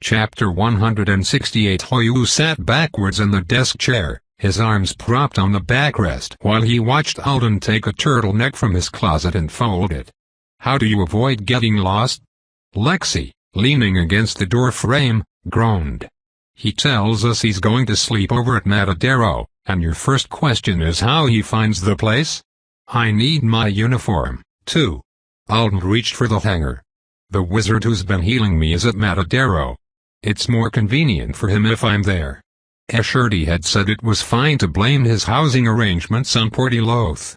Chapter 168. Hoyu sat backwards in the desk chair, his arms propped on the backrest while he watched Alden take a turtleneck from his closet and fold it. "How do you avoid getting lost?" Lexi, leaning against the door frame, groaned. "He tells us he's going to sleep over at Matadero, and your first question is how he finds the place? I need my uniform, too." Alden reached for the hanger. "The wizard who's been healing me is at Matadero. It's more convenient for him if I'm there." Escherty had said it was fine to blame his housing arrangements on Portiloth.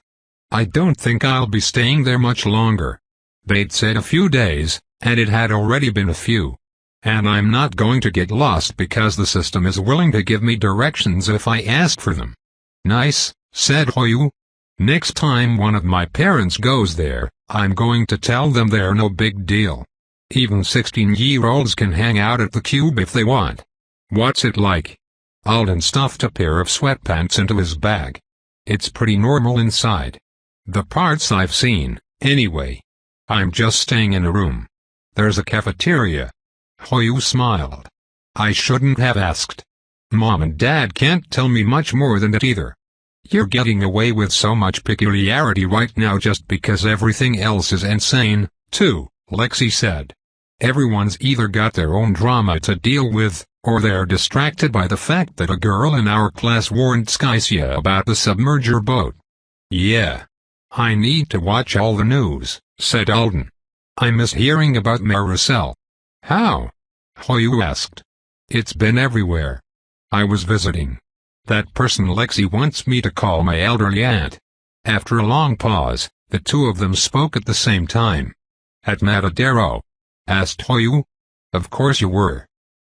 "I don't think I'll be staying there much longer." They'd said a few days, and it had already been a few. "And I'm not going to get lost because the system is willing to give me directions if I ask for them." "Nice," said Hoyu. "Next time one of my parents goes there, I'm going to tell them they're no big deal. Even 16-year-olds can hang out at the cube if they want." "What's it like?" Alden stuffed a pair of sweatpants into his bag. "It's pretty normal inside. The parts I've seen, anyway. I'm just staying in a room. There's a cafeteria." Hoyu smiled. "I shouldn't have asked. Mom and Dad can't tell me much more than that either. You're getting away with so much peculiarity right now just because everything else is insane, too," Lexi said. "Everyone's either got their own drama to deal with, or they're distracted by the fact that a girl in our class warned Sleyca about the submerger boat." "Yeah. I need to watch all the news," said Alden. "I miss hearing about Maricel." "How?" Hoyu asked. "It's been everywhere. I was visiting that person Lexi wants me to call my elderly aunt." After a long pause, the two of them spoke at the same time. "At Matadero?" asked Hoyu. "Of course you were."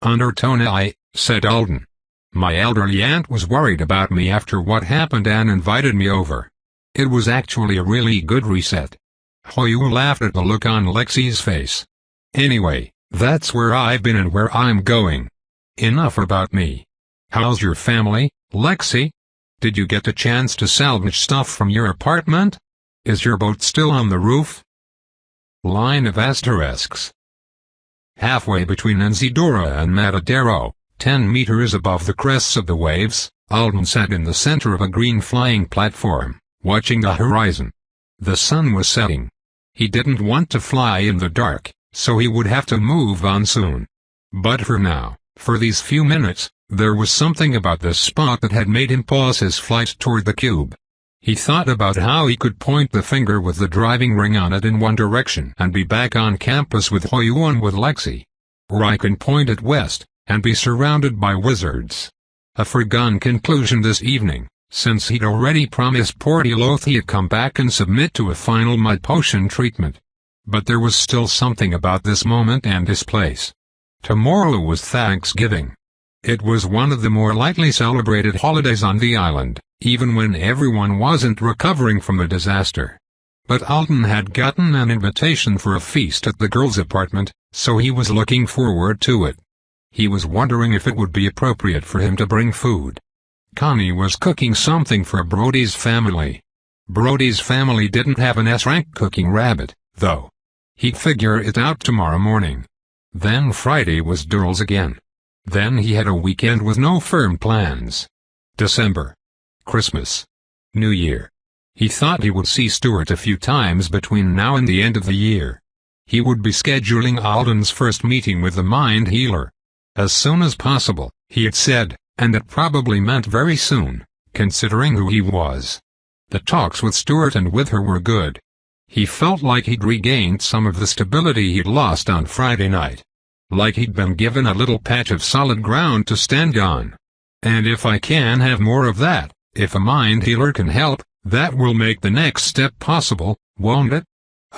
"Undertone I," said Alden. "My elderly aunt was worried about me after what happened and invited me over. It was actually a really good reset." Hoyu laughed at the look on Lexi's face. "Anyway, that's where I've been and where I'm going. Enough about me. How's your family, Lexi? Did you get a chance to salvage stuff from your apartment? Is your boat still on the roof?" Line of asterisks. Halfway between Enzidora and Matadero, 10 meters above the crests of the waves, Alden sat in the center of a green flying platform, watching the horizon. The sun was setting. He didn't want to fly in the dark, so he would have to move on soon. But for now, for these few minutes, there was something about this spot that had made him pause his flight toward the cube. He thought about how he could point the finger with the driving ring on it in one direction and be back on campus with Hoyu and with Lexi. Or I can point it west, and be surrounded by wizards. A foregone conclusion this evening, since he'd already promised Portiloth he'd come back and submit to a final mud potion treatment. But there was still something about this moment and this place. Tomorrow was Thanksgiving. It was one of the more lightly celebrated holidays on the island, even when everyone wasn't recovering from the disaster. But Alden had gotten an invitation for a feast at the girls' apartment, so he was looking forward to it. He was wondering if it would be appropriate for him to bring food. Connie was cooking something for Brody's family. Brody's family didn't have an S-rank cooking rabbit, though. He'd figure it out tomorrow morning. Then Friday was Durrell's again. Then he had a weekend with no firm plans. December. Christmas. New Year. He thought he would see Stuart a few times between now and the end of the year. He would be scheduling Alden's first meeting with the mind healer. As soon as possible, he had said, and that probably meant very soon, considering who he was. The talks with Stuart and with her were good. He felt like he'd regained some of the stability he'd lost on Friday night. Like he'd been given a little patch of solid ground to stand on. And if I can have more of that, if a mind healer can help, that will make the next step possible, won't it?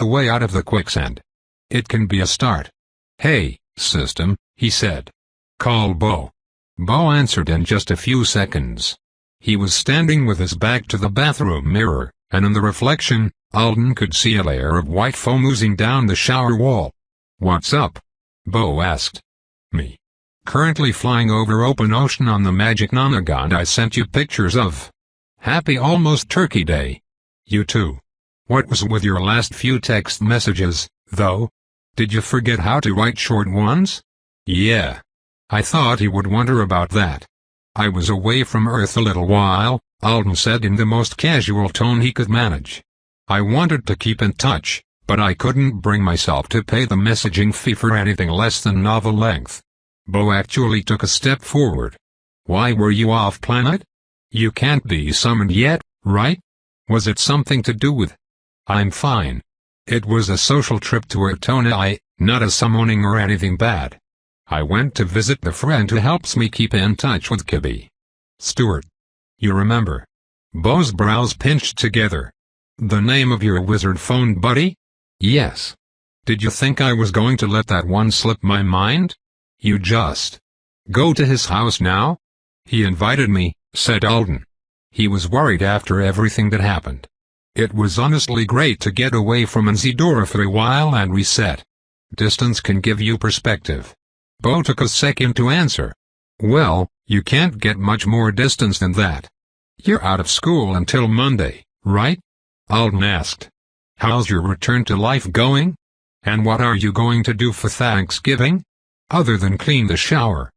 A way out of the quicksand. It can be a start. "Hey, system," he said. "Call Bo." Bo answered in just a few seconds. He was standing with his back to the bathroom mirror, and in the reflection, Alden could see a layer of white foam oozing down the shower wall. "What's up?" Bo asked. "Me. Currently flying over open ocean on the magic Nonagon I sent you pictures of. Happy almost Turkey Day. You too. What was with your last few text messages, though? Did you forget how to write short ones?" "Yeah, I thought he would wonder about that. I was away from Earth a little while, Alden said in the most casual tone he could manage. I wanted to keep in touch, but I couldn't bring myself to pay the messaging fee for anything less than novel length. Bo actually took a step forward. Why were you off planet? You can't be summoned yet, right? Was it something to do with? I'm fine. It was a social trip to Webtoon, not a summoning or anything bad. I went to visit the friend who helps me keep in touch with Kibby. Stuart. You remember? Bo's brows pinched together. The name of your wizard phone buddy? Yes. Did you think I was going to let that one slip my mind? You just go to his house now? He invited me, said Alden. He was worried after everything that happened. It was honestly great to get away from Nzidora for a while and reset. Distance can give you perspective. Bo took a second to answer. Well, you can't get much more distance than that. You're out of school until Monday, right? Alden asked. How's your return to life going? And what are you going to do for Thanksgiving? Other than clean the shower.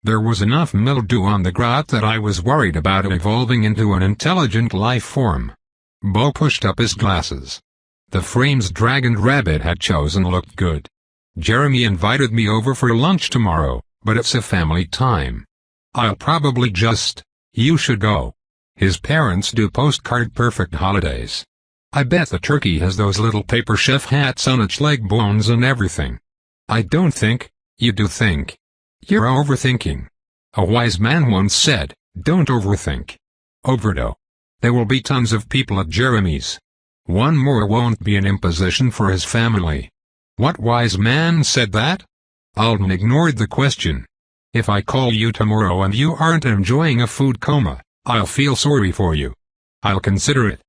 There was enough mildew on the grot that I was worried about it evolving into an intelligent life form. Bo pushed up his glasses. The frames Dragon Rabbit had chosen looked good. Jeremy invited me over for lunch tomorrow, but it's a family time. I'll probably just. You should go. His parents do postcard perfect holidays. I bet the turkey has those little paper chef hats on its leg bones and everything. I don't think. You do think. You're overthinking. A wise man once said, don't overthink. Overdo. There will be tons of people at Jeremy's. One more won't be an imposition for his family. What wise man said that? Alden ignored the question. If I call you tomorrow and you aren't enjoying a food coma, I'll feel sorry for you. I'll consider it.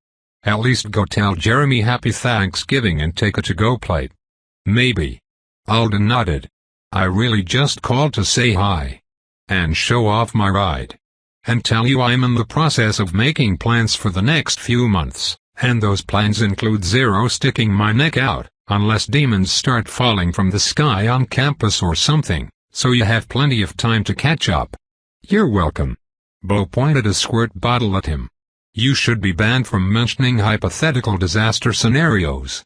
At least go tell Jeremy Happy Thanksgiving and take a to-go plate. Maybe. Alden nodded. I really just called to say hi. And show off my ride. And tell you I'm in the process of making plans for the next few months, and those plans include zero sticking my neck out, unless demons start falling from the sky on campus or something, so you have plenty of time to catch up. You're welcome. Bo pointed a squirt bottle at him. You should be banned from mentioning hypothetical disaster scenarios.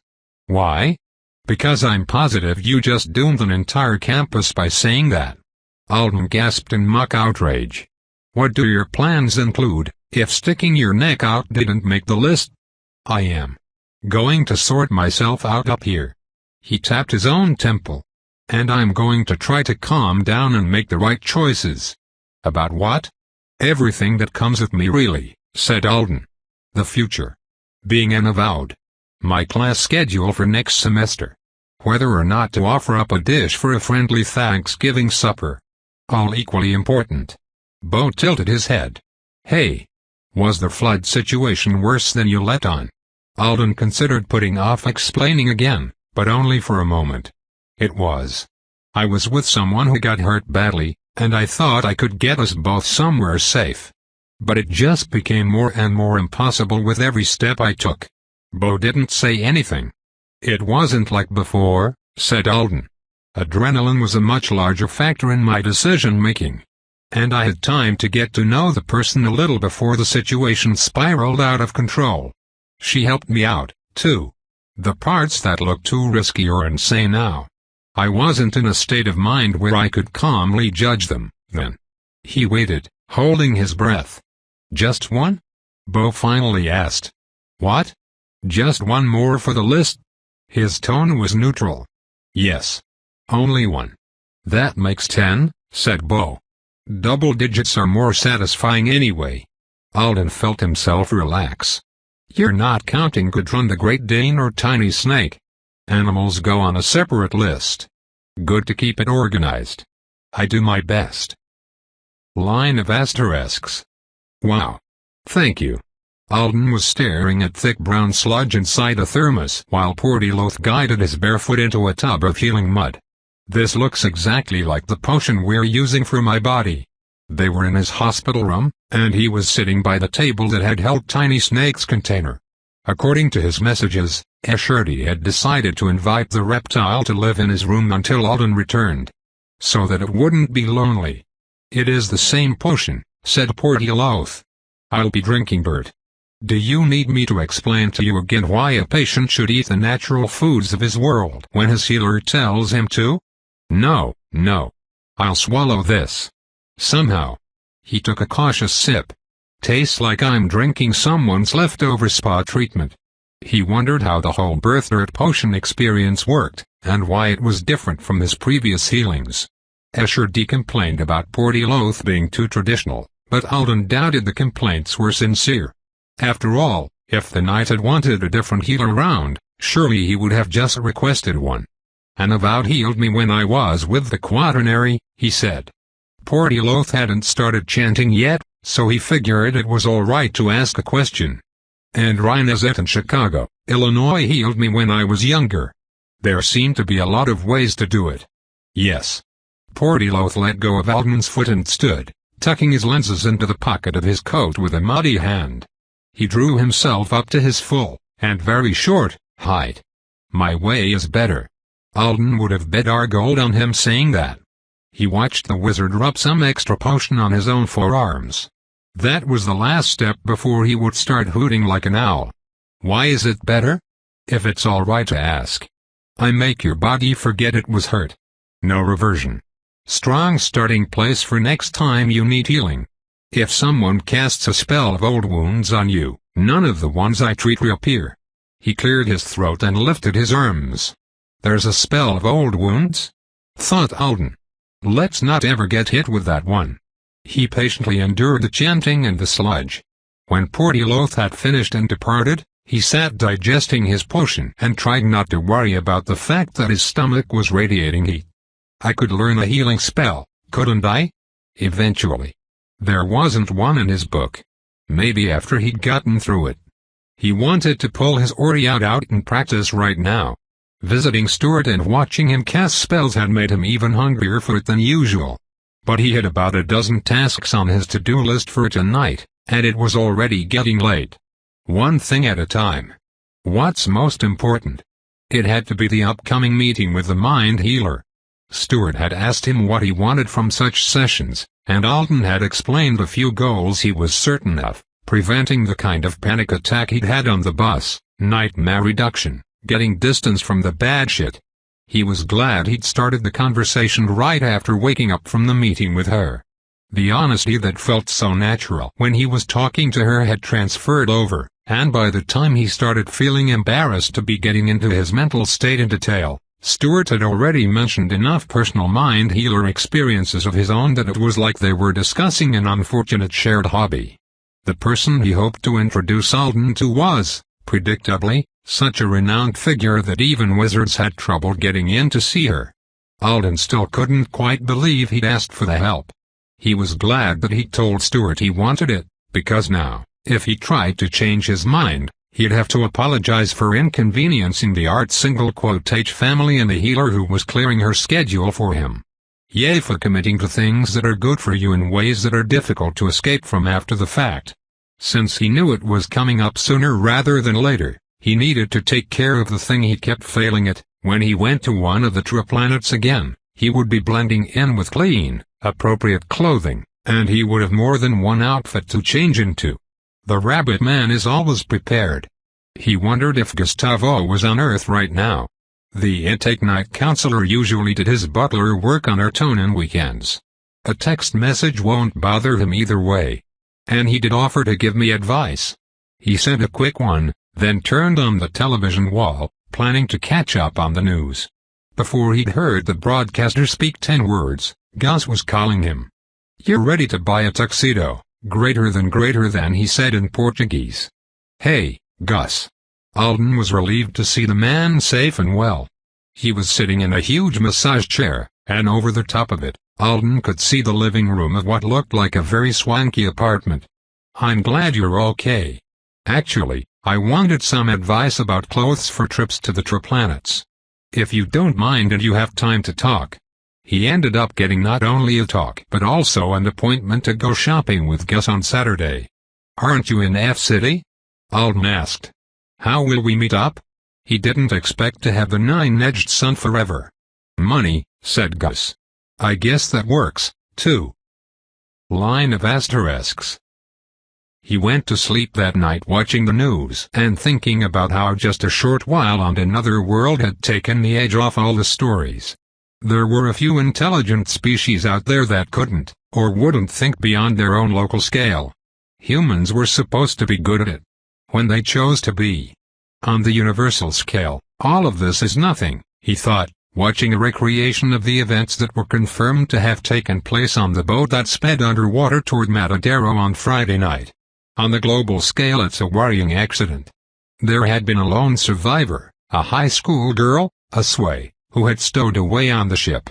Why? Because I'm positive you just doomed an entire campus by saying that. Alden gasped in mock outrage. What do your plans include, if sticking your neck out didn't make the list? I am going to sort myself out up here. He tapped his own temple. And I'm going to try to calm down and make the right choices. About what? Everything that comes with me really, said Alden. The future. Being an avowed. My class schedule for next semester. Whether or not to offer up a dish for a friendly Thanksgiving supper. All equally important. Bo tilted his head. Hey. Was the flood situation worse than you let on? Alden considered putting off explaining again, but only for a moment. It was. I was with someone who got hurt badly, and I thought I could get us both somewhere safe. But it just became more and more impossible with every step I took. Bo didn't say anything. It wasn't like before, said Alden. Adrenaline was a much larger factor in my decision-making. And I had time to get to know the person a little before the situation spiraled out of control. She helped me out, too. The parts that looked too risky or insane now. I wasn't in a state of mind where I could calmly judge them, then. He waited, holding his breath. Just one? Bo finally asked. What? Just one more for the list? His tone was neutral. Yes. Only one. That makes 10, said Bo. Double digits are more satisfying anyway. Alden felt himself relax. You're not counting Gudrun the Great Dane or Tiny Snake. Animals go on a separate list. Good to keep it organized. I do my best. Line of asterisks. Wow. Thank you. Alden was staring at thick brown sludge inside a thermos while Portiloth guided his bare foot into a tub of healing mud. This looks exactly like the potion we're using for my body. They were in his hospital room, and he was sitting by the table that had held Tiny Snake's container. According to his messages, Escherty had decided to invite the reptile to live in his room until Alden returned. so that it wouldn't be lonely. "It is the same potion," said Portaloth. "I'll be drinking Bert. Do you need me to explain to you again why a patient should eat the natural foods of his world when his healer tells him to? No, no. I'll swallow this. Somehow." He took a cautious sip. "Tastes like I'm drinking someone's leftover spa treatment." He wondered how the whole birthright potion experience worked, and why it was different from his previous healings. Escher complained about Portaloth being too traditional, but Alden doubted the complaints were sincere. After all, if the knight had wanted a different healer round, surely he would have just requested one. "An avowed healed me when I was with the quaternary," he said. Portaloth hadn't started chanting yet, so he figured it was all right to ask a question. "And Rhinazet in Chicago, Illinois healed me when I was younger." There seemed to be a lot of ways to do it. "Yes." Portaloth let go of Alden's foot and stood, tucking his lenses into the pocket of his coat with a muddy hand. He drew himself up to his full, and very short, height. "My way is better." Alden would have bet our gold on him saying that. He watched the wizard rub some extra potion on his own forearms. That was the last step before he would start hooting like an owl. "Why is it better?" "If it's all right to ask." "I make your body forget it was hurt. No reversion. Strong starting place for next time you need healing. If someone casts a spell of old wounds on you, none of the ones I treat reappear." He cleared his throat and lifted his arms. "There's a spell of old wounds?" thought Alden. "Let's not ever get hit with that one." He patiently endured the chanting and the sludge. When Portaloth had finished and departed, he sat digesting his potion and tried not to worry about the fact that his stomach was radiating heat. "I could learn a healing spell, couldn't I?" "Eventually." There wasn't one in his book. Maybe after he'd gotten through it. He wanted to pull his Oriat out in practice right now. Visiting Stuart and watching him cast spells had made him even hungrier for it than usual. But he had about a dozen tasks on his to-do list for tonight, and it was already getting late. One thing at a time. What's most important? It had to be the upcoming meeting with the mind healer. Stuart had asked him what he wanted from such sessions, and Alden had explained a few goals he was certain of: preventing the kind of panic attack he'd had on the bus, nightmare reduction, getting distance from the bad shit. He was glad he'd started the conversation right after waking up from the meeting with her. The honesty that felt so natural when he was talking to her had transferred over, and by the time he started feeling embarrassed to be getting into his mental state in detail, Stuart had already mentioned enough personal mind healer experiences of his own that it was like they were discussing an unfortunate shared hobby. The person he hoped to introduce Alden to was, predictably, such a renowned figure that even wizards had trouble getting in to see her. Alden still couldn't quite believe he'd asked for the help. He was glad that he'd told Stuart he wanted it, because now, if he tried to change his mind, he'd have to apologize for inconveniencing the art-single-quote-H family and the healer who was clearing her schedule for him. Yay for committing to things that are good for you in ways that are difficult to escape from after the fact. Since he knew it was coming up sooner rather than later, he needed to take care of the thing he kept failing at. When he went to one of the true planets again, he would be blending in with clean, appropriate clothing, and he would have more than one outfit to change into. The rabbit man is always prepared. He wondered if Gustavo was on Earth right now. The intake night counselor usually did his butler work on Artonan weekends. A text message won't bother him either way. And he did offer to give me advice. He sent a quick one, then turned on the television wall, planning to catch up on the news. Before he'd heard the broadcaster speak 10 words, Gus was calling him. "You're ready to buy a tuxedo. Greater than," he said in Portuguese. "Hey, Gus." Alden was relieved to see the man safe and well. He was sitting in a huge massage chair, and over the top of it, Alden could see the living room of what looked like a very swanky apartment. "I'm glad you're okay. Actually, I wanted some advice about clothes for trips to the true planets. If you don't mind and you have time to talk." He ended up getting not only a talk but also an appointment to go shopping with Gus on Saturday. "Aren't you in F-City?" Alden asked. "How will we meet up?" He didn't expect to have the nine-edged sun forever. "Money," said Gus. I guess that works, too. Line of asterisks. He went to sleep that night watching the news and thinking about how just a short while on another world had taken the edge off all the stories. There were a few intelligent species out there that couldn't, or wouldn't think beyond their own local scale. Humans were supposed to be good at it. When they chose to be. On the universal scale, all of this is nothing, he thought, watching a recreation of the events that were confirmed to have taken place on the boat that sped underwater toward Matadero on Friday night. On the global scale, it's a worrying accident. There had been a lone survivor, a high school girl, a sway, who had stowed away on the ship.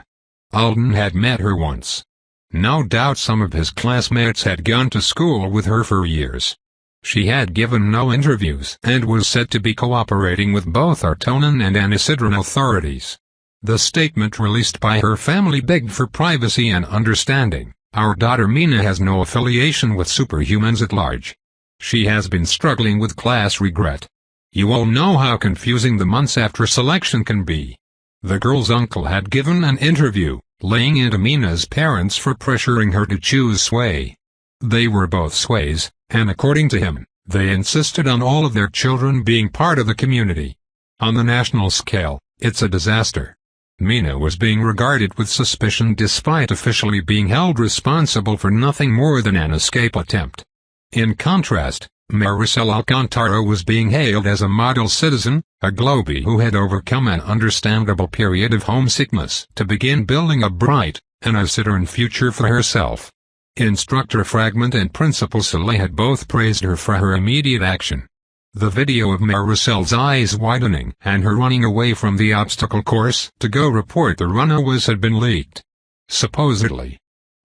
Alden had met her once. No doubt some of his classmates had gone to school with her for years. She had given no interviews and was said to be cooperating with both Artonan and Anisidran authorities. The statement released by her family begged for privacy and understanding. Our daughter Mina has no affiliation with superhumans at large. She has been struggling with class regret. You all know how confusing the months after selection can be. The girl's uncle had given an interview, laying into Mina's parents for pressuring her to choose Sway. They were both Sways, and according to him, they insisted on all of their children being part of the community. On the national scale, it's a disaster. Mina was being regarded with suspicion despite officially being held responsible for nothing more than an escape attempt. In contrast, Maricel Alcantara was being hailed as a model citizen, a Globie who had overcome an understandable period of homesickness to begin building a bright, Anisidran future for herself. Instructor Fragment and Principal Sleyca had both praised her for her immediate action. The video of Maricel's eyes widening and her running away from the obstacle course to go report the runaways had been leaked. Supposedly.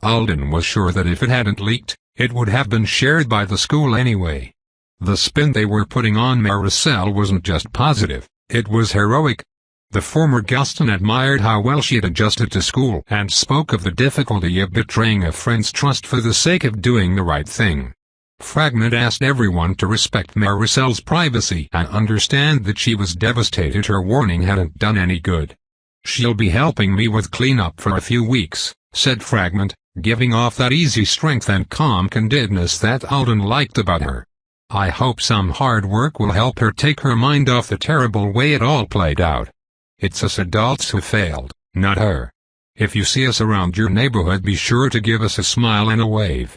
Alden was sure that if it hadn't leaked, it would have been shared by the school anyway. The spin they were putting on Maricel wasn't just positive, it was heroic. The former Guston admired how well she had adjusted to school and spoke of the difficulty of betraying a friend's trust for the sake of doing the right thing. Fragment asked everyone to respect Maricel's privacy and understand that she was devastated her warning hadn't done any good. She'll be helping me with cleanup for a few weeks, said Fragment, giving off that easy strength and calm candidness that Alden liked about her. I hope some hard work will help her take her mind off the terrible way it all played out. It's us adults who failed, not her. If you see us around your neighborhood, be sure to give us a smile and a wave.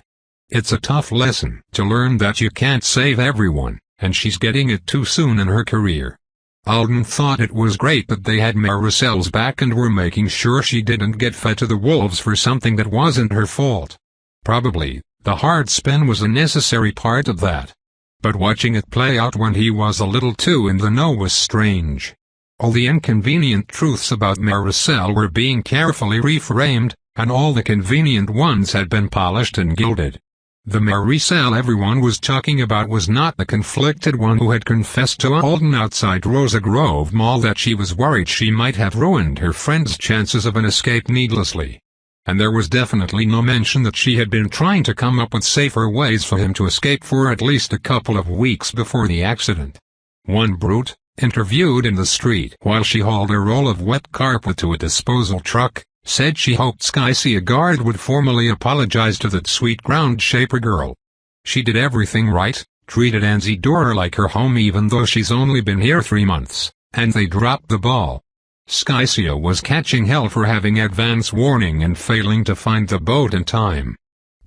It's a tough lesson to learn that you can't save everyone, and she's getting it too soon in her career. Alden thought it was great that they had Maricel's back and were making sure she didn't get fed to the wolves for something that wasn't her fault. Probably, the hard spin was a necessary part of that. But watching it play out when he was a little too in the know was strange. All the inconvenient truths about Maricel were being carefully reframed, and all the convenient ones had been polished and gilded. The Maricel everyone was talking about was not the conflicted one who had confessed to Alden outside Rosa Grove Mall that she was worried she might have ruined her friend's chances of an escape needlessly. And there was definitely no mention that she had been trying to come up with safer ways for him to escape for at least a couple of weeks before the accident. One brute, interviewed in the street while she hauled a roll of wet carpet to a disposal truck, said she hoped Sleyca guard would formally apologize to that sweet ground-shaper girl. She did everything right, treated Anzidora like her home even though she's only been here 3 months, and they dropped the ball. Sleyca was catching hell for having advance warning and failing to find the boat in time.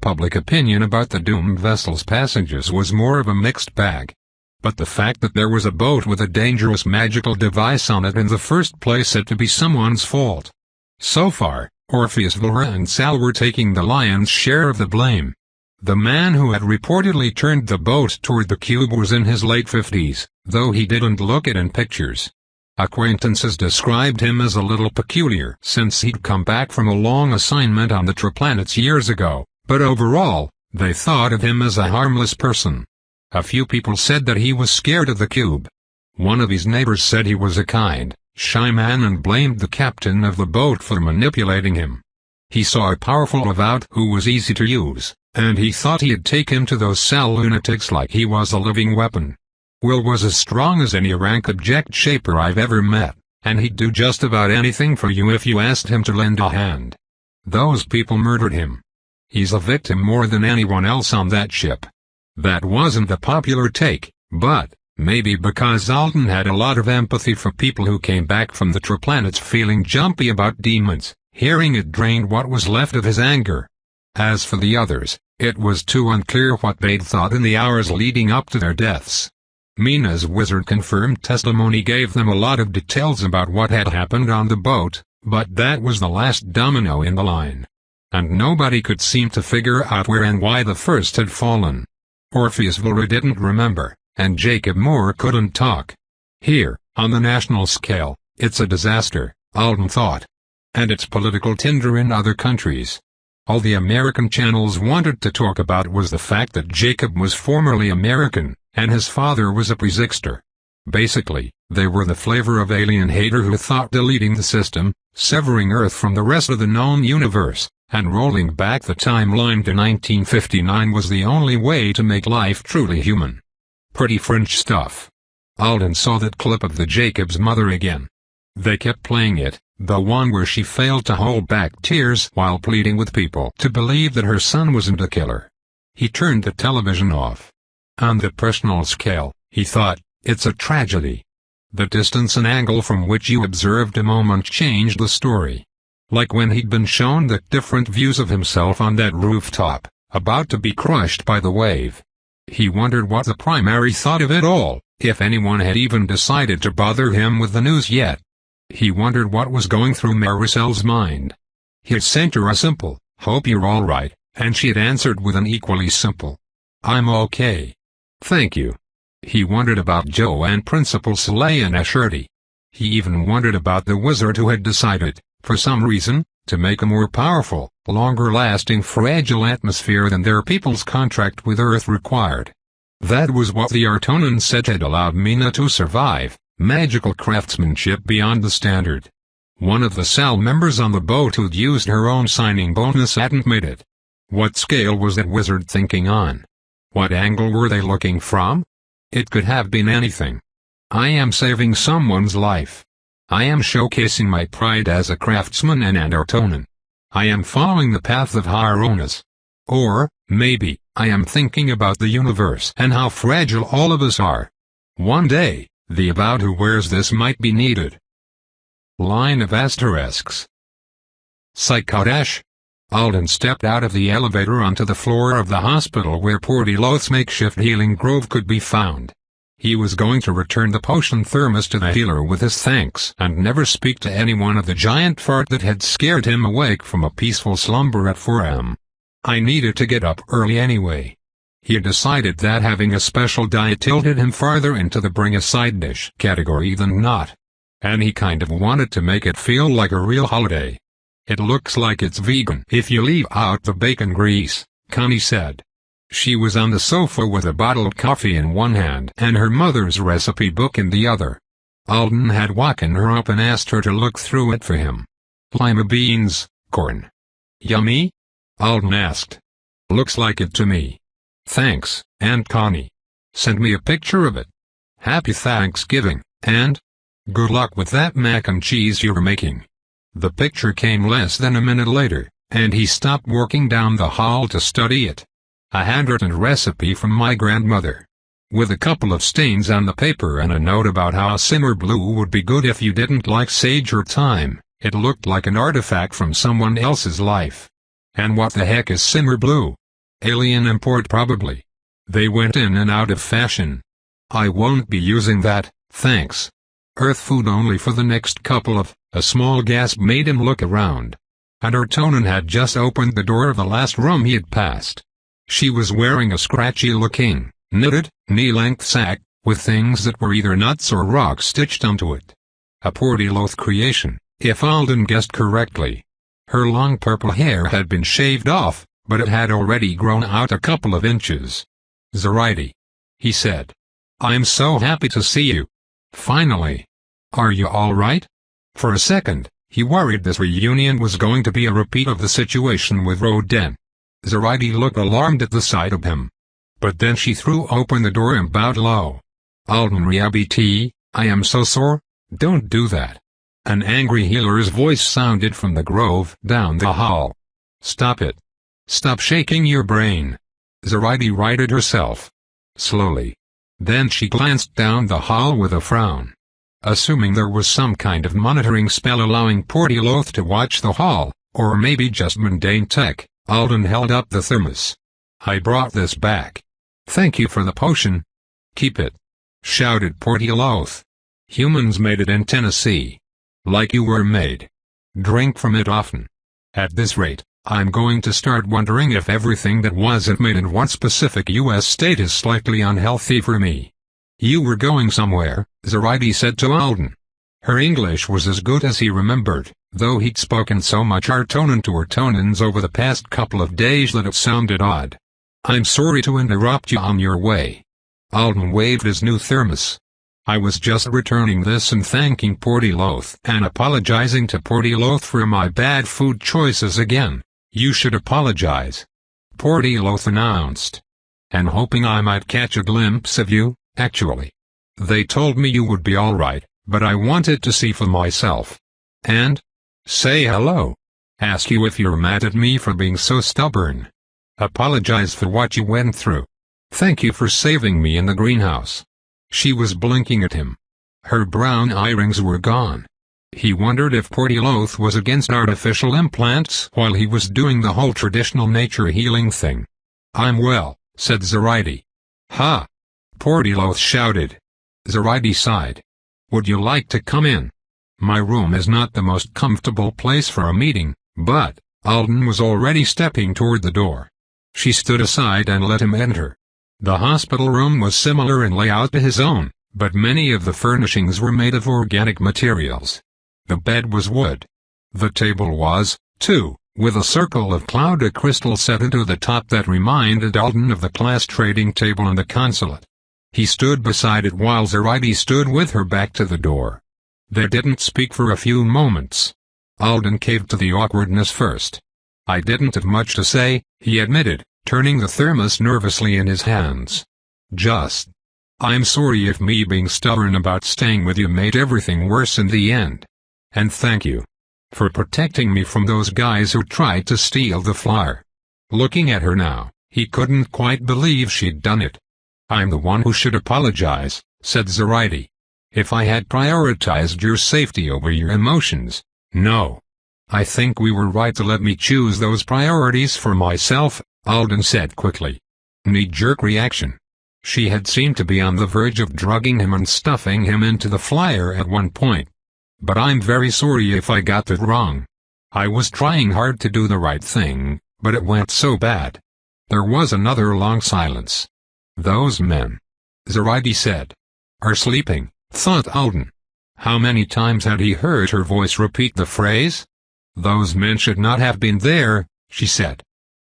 Public opinion about the doomed vessel's passengers was more of a mixed bag. But the fact that there was a boat with a dangerous magical device on it in the first place had to be someone's fault. So far, Orpheus, Vora and Sal were taking the lion's share of the blame. The man who had reportedly turned the boat toward the cube was in his late 50s, though he didn't look it in pictures. Acquaintances described him as a little peculiar since he'd come back from a long assignment on the Triplanets years ago, but overall, they thought of him as a harmless person. A few people said that he was scared of the cube. One of his neighbors said he was a kind, shy man and blamed the captain of the boat for manipulating him. He saw a powerful Avout who was easy to use, and he thought he'd take him to those Sal lunatics like he was a living weapon. Will was as strong as any rank object shaper I've ever met, and he'd do just about anything for you if you asked him to lend a hand. Those people murdered him. He's a victim more than anyone else on that ship. That wasn't the popular take, but maybe because Alden had a lot of empathy for people who came back from the triplanets feeling jumpy about demons, hearing it drained what was left of his anger. As for the others, it was too unclear what they'd thought in the hours leading up to their deaths. Mina's wizard-confirmed testimony gave them a lot of details about what had happened on the boat, but that was the last domino in the line. And nobody could seem to figure out where and why the first had fallen. Orpheus Vora didn't remember, and Jacob Moore couldn't talk. Here, on the national scale, it's a disaster, Alden thought. And it's political tinder in other countries. All the American channels wanted to talk about was the fact that Jacob was formerly American, and his father was a pre-Xixter. Basically, they were the flavor of alien hater who thought deleting the system, severing Earth from the rest of the known universe, and rolling back the timeline to 1959 was the only way to make life truly human. Pretty French stuff. Alden saw that clip of the Jacob's mother again. They kept playing it, the one where she failed to hold back tears while pleading with people to believe that her son wasn't a killer. He turned the television off. On the personal scale, he thought, it's a tragedy. The distance and angle from which you observed a moment changed the story. Like when he'd been shown the different views of himself on that rooftop, about to be crushed by the wave. He wondered what the primary thought of it all, if anyone had even decided to bother him with the news yet. He wondered what was going through Maricel's mind. He'd sent her a simple, "Hope you're all right," and she had answered with an equally simple, "I'm okay. Thank you." He wondered about Joe and Principal Sleyca and Asherty. He even wondered about the wizard who had decided, for some reason, to make a more powerful, longer-lasting fragile atmosphere than their people's contract with Earth required. That was what the Artonan said had allowed Mina to survive, magical craftsmanship beyond the standard. One of the SAL members on the boat who'd used her own signing bonus hadn't made it. What scale was that wizard thinking on? What angle were they looking from? It could have been anything. I am saving someone's life. I am showcasing my pride as a craftsman and an Artonan. I am following the path of Hieronis. Or, maybe, I am thinking about the universe and how fragile all of us are. One day, the about who wears this might be needed. Line of asterisks. Psychodash. Alden stepped out of the elevator onto the floor of the hospital where Portillo's makeshift healing grove could be found. He was going to return the potion thermos to the healer with his thanks and never speak to anyone of the giant fart that had scared him awake from a peaceful slumber at 4 a.m. I needed to get up early anyway. He had decided that having a special diet tilted him farther into the bring a side dish category than not. And he kind of wanted to make it feel like a real holiday. It looks like it's vegan if you leave out the bacon grease, Connie said. She was on the sofa with a bottle of coffee in one hand and her mother's recipe book in the other. Alden had woken her up and asked her to look through it for him. Lima beans, corn. Yummy? Alden asked. Looks like it to me. Thanks, Aunt Connie. Send me a picture of it. Happy Thanksgiving, and good luck with that mac and cheese you're making. The picture came less than a minute later, and he stopped working down the hall to study it. A handwritten recipe from my grandmother. With a couple of stains on the paper and a note about how simmer blue would be good if you didn't like sage or thyme, it looked like an artifact from someone else's life. And what the heck is simmer blue? Alien import probably. They went in and out of fashion. I won't be using that, thanks. Earth food only for the next couple of. A small gasp made him look around. And Artonan had just opened the door of the last room he had passed. She was wearing a scratchy-looking, knitted, knee-length sack, with things that were either nuts or rocks stitched onto it. A Portillo's creation, if Alden guessed correctly. Her long purple hair had been shaved off, but it had already grown out a couple of inches. "Zoraide," he said. "I'm so happy to see you. Finally. Are you all right?" For a second, he worried this reunion was going to be a repeat of the situation with Rodin. Zoraide looked alarmed at the sight of him. But then she threw open the door and bowed low. "Alden Riabt, I am so sore, don't do that. An angry healer's voice sounded from the grove down the hall. "Stop it. Stop shaking your brain." Zoraide righted herself. Slowly. Then she glanced down the hall with a frown. Assuming there was some kind of monitoring spell allowing Portiloth to watch the hall, or maybe just mundane tech, Alden held up the thermos. "I brought this back. Thank you for the potion." "Keep it," shouted Portiloth. "Humans made it in Tennessee. Like you were made. Drink from it often. At this rate, I'm going to start wondering if everything that wasn't made in one specific U.S. state is slightly unhealthy for me." "You were going somewhere," Zoraide said to Alden. Her English was as good as he remembered, though he'd spoken so much Artonan to Artonans over the past couple of days that it sounded odd. "I'm sorry to interrupt you on your way." Alden waved his new thermos. "I was just returning this and thanking Portiloth and apologizing to Portiloth for my bad food choices again." "You should apologize," Portiloth announced. "And hoping I might catch a glimpse of you, actually. They told me you would be alright, but I wanted to see for myself. And say hello. Ask you if you're mad at me for being so stubborn. Apologize for what you went through. Thank you for saving me in the greenhouse." She was blinking at him. Her brown eye rings were gone. He wondered if Portiloth was against artificial implants while he was doing the whole traditional nature healing thing. "I'm well," said Zoraide. "Ha!" Portiloth shouted. Zoraide sighed. "Would you like to come in? My room is not the most comfortable place for a meeting," but Alden was already stepping toward the door. She stood aside and let him enter. The hospital room was similar in layout to his own, but many of the furnishings were made of organic materials. The bed was wood. The table was, too, with a circle of clouded crystal set into the top that reminded Alden of the class trading table in the consulate. He stood beside it while Zoraide stood with her back to the door. They didn't speak for a few moments. Alden caved to the awkwardness first. "I didn't have much to say," he admitted, turning the thermos nervously in his hands. I'm sorry if me being stubborn about staying with you made everything worse in the end. And thank you for protecting me from those guys who tried to steal the flower." Looking at her now, he couldn't quite believe she'd done it. "I'm the one who should apologize," said Zoraide. "If I had prioritized your safety over your emotions, no. I think we were right to let me choose those priorities for myself," Alden said quickly. Knee-jerk reaction. She had seemed to be on the verge of drugging him and stuffing him into the flyer at one point. "But I'm very sorry if I got that wrong. I was trying hard to do the right thing, but it went so bad." There was another long silence. "Those men," Zoraide said, "are sleeping," thought Alden. How many times had he heard her voice repeat the phrase? "Those men should not have been there," she said.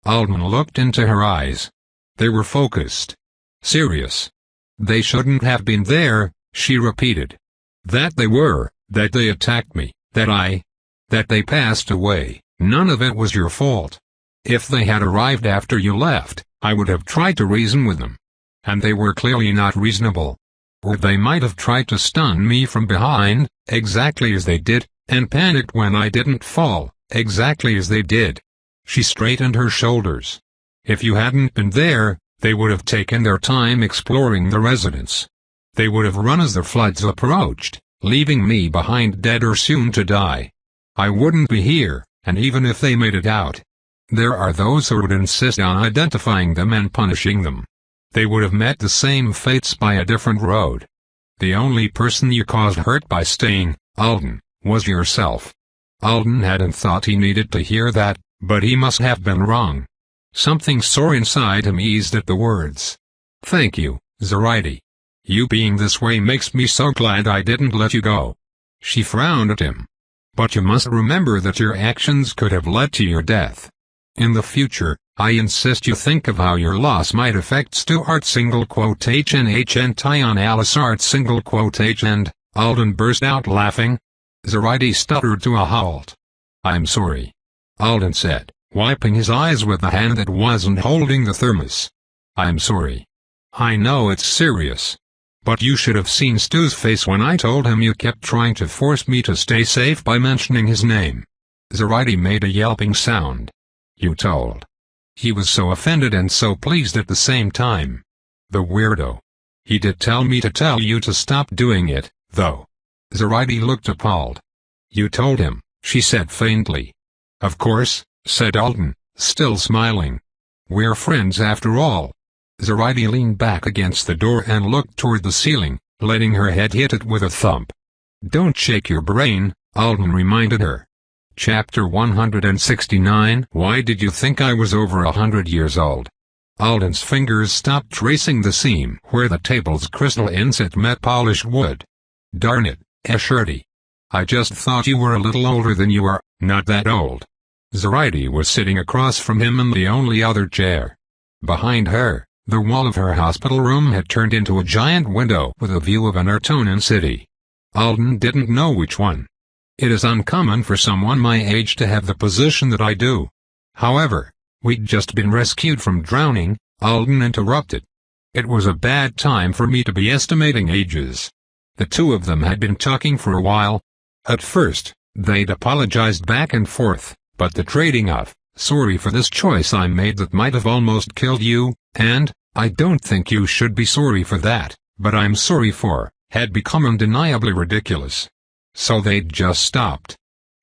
Alden looked into her eyes. They were focused. Serious. "They shouldn't have been there," she repeated. "That they were, that they attacked me, that they passed away, none of it was your fault. If they had arrived after you left, I would have tried to reason with them. And they were clearly not reasonable. Or they might have tried to stun me from behind, exactly as they did, and panicked when I didn't fall, exactly as they did." She straightened her shoulders. "If you hadn't been there, they would have taken their time exploring the residence. They would have run as the floods approached, leaving me behind dead or soon to die. I wouldn't be here, and even if they made it out, there are those who would insist on identifying them and punishing them. They would have met the same fates by a different road. The only person you caused hurt by staying, Alden, was yourself." Alden hadn't thought he needed to hear that, but he must have been wrong. Something sore inside him eased at the words. "Thank you, Zoraide. You being this way makes me so glad I didn't let you go." She frowned at him. "But you must remember that your actions could have led to your death. In the future, I insist you think of how your loss might affect Stuart (HN Tyon Alice Art and Alden burst out laughing. Zoraide stuttered to a halt. "I'm sorry," Alden said, wiping his eyes with the hand that wasn't holding the thermos. "I'm sorry. I know it's serious. But you should have seen Stu's face when I told him you kept trying to force me to stay safe by mentioning his name. Zoraide made a yelping sound. You told. He was so offended and so pleased at the same time. The weirdo. He did tell me to tell you to stop doing it, though. Zoraide looked appalled. You told him, she said faintly. Of course, said Alden, still smiling. We're friends after all. Zoraide leaned back against the door and looked toward the ceiling, letting her head hit it with a thump. Don't shake your brain, Alden reminded her. Chapter 169. Why did you think I was over 100 years old? Alden's fingers stopped tracing the seam where the table's crystal inset met polished wood. Darn it, Shirty. I just thought you were a little older than you are, not that old. Zoraide was sitting across from him in the only other chair. Behind her, the wall of her hospital room had turned into a giant window with a view of an Artonan city. Alden didn't know which one. It is uncommon for someone my age to have the position that I do. However, we'd just been rescued from drowning, Alden interrupted. It was a bad time for me to be estimating ages. The two of them had been talking for a while. At first, they'd apologized back and forth, but the trading of, sorry for this choice I made that might have almost killed you, and, I don't think you should be sorry for that, but I'm sorry for, had become undeniably ridiculous. So they'd just stopped.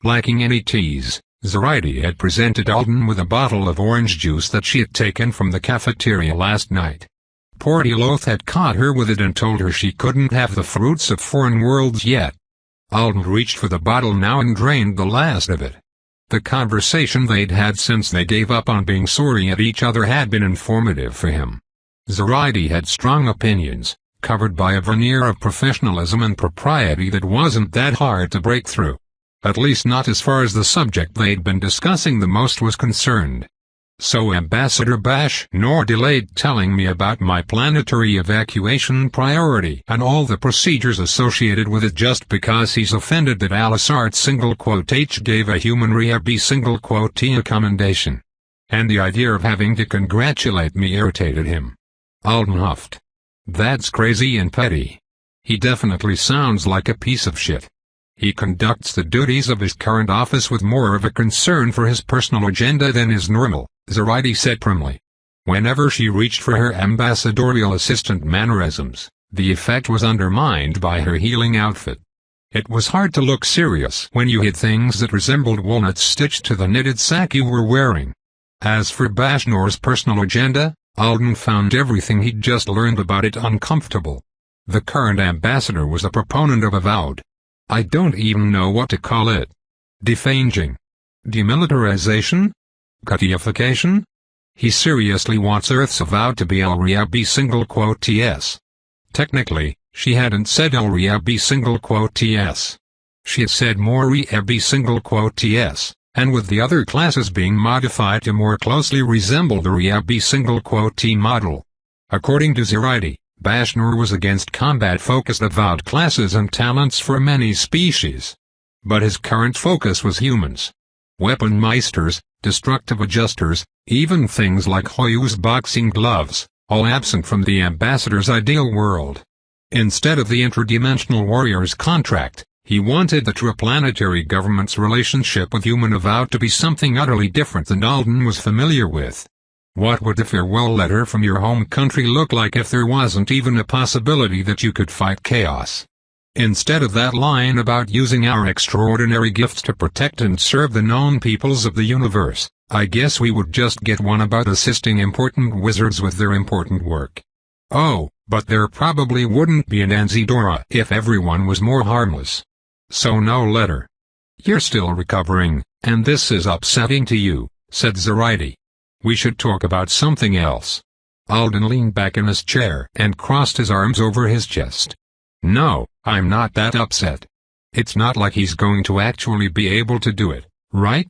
Lacking any tease, Zoraide had presented Alden with a bottle of orange juice that she had taken from the cafeteria last night. Portiloth had caught her with it and told her she couldn't have the fruits of foreign worlds yet. Alden reached for the bottle now and drained the last of it. The conversation they'd had since they gave up on being sorry at each other had been informative for him. Zoraide had strong opinions, covered by a veneer of professionalism and propriety that wasn't that hard to break through. At least not as far as the subject they'd been discussing the most was concerned. So Ambassador Bashnor delayed telling me about my planetary evacuation priority and all the procedures associated with it just because he's offended that Alisart H gave a human rehab a commendation. And the idea of having to congratulate me irritated him. Alden huffed. That's crazy and petty. He definitely sounds like a piece of shit. He conducts the duties of his current office with more of a concern for his personal agenda than is normal, Zoraide said primly. Whenever she reached for her ambassadorial assistant mannerisms, the effect was undermined by her healing outfit. It was hard to look serious when you had things that resembled walnuts stitched to the knitted sack you were wearing. As for Bashnor's personal agenda, Alden found everything he'd just learned about it uncomfortable. The current ambassador was a proponent of avowed. I don't even know what to call it. Defanging. Demilitarization? Cuttification? He seriously wants Earth's avowed to be LREAB_TS. Technically, she hadn't said LREAB_TS. She had said more REAB_TS, and with the other classes being modified to more closely resemble the REAB_T model. According to Zoraide, Bashnor was against combat-focused avowed classes and talents for many species. But his current focus was humans. Weapon meisters, destructive adjusters, even things like Hoyu's boxing gloves, all absent from the ambassador's ideal world. Instead of the interdimensional warrior's contract, he wanted the triplanetary government's relationship with human avowed to be something utterly different than Alden was familiar with. What would the farewell letter from your home country look like if there wasn't even a possibility that you could fight chaos? Instead of that line about using our extraordinary gifts to protect and serve the known peoples of the universe, I guess we would just get one about assisting important wizards with their important work. Oh, but there probably wouldn't be an Anzidora if everyone was more harmless. So no letter. You're still recovering, and this is upsetting to you, said Zoraide. We should talk about something else. Alden leaned back in his chair and crossed his arms over his chest. No, I'm not that upset. It's not like he's going to actually be able to do it, right?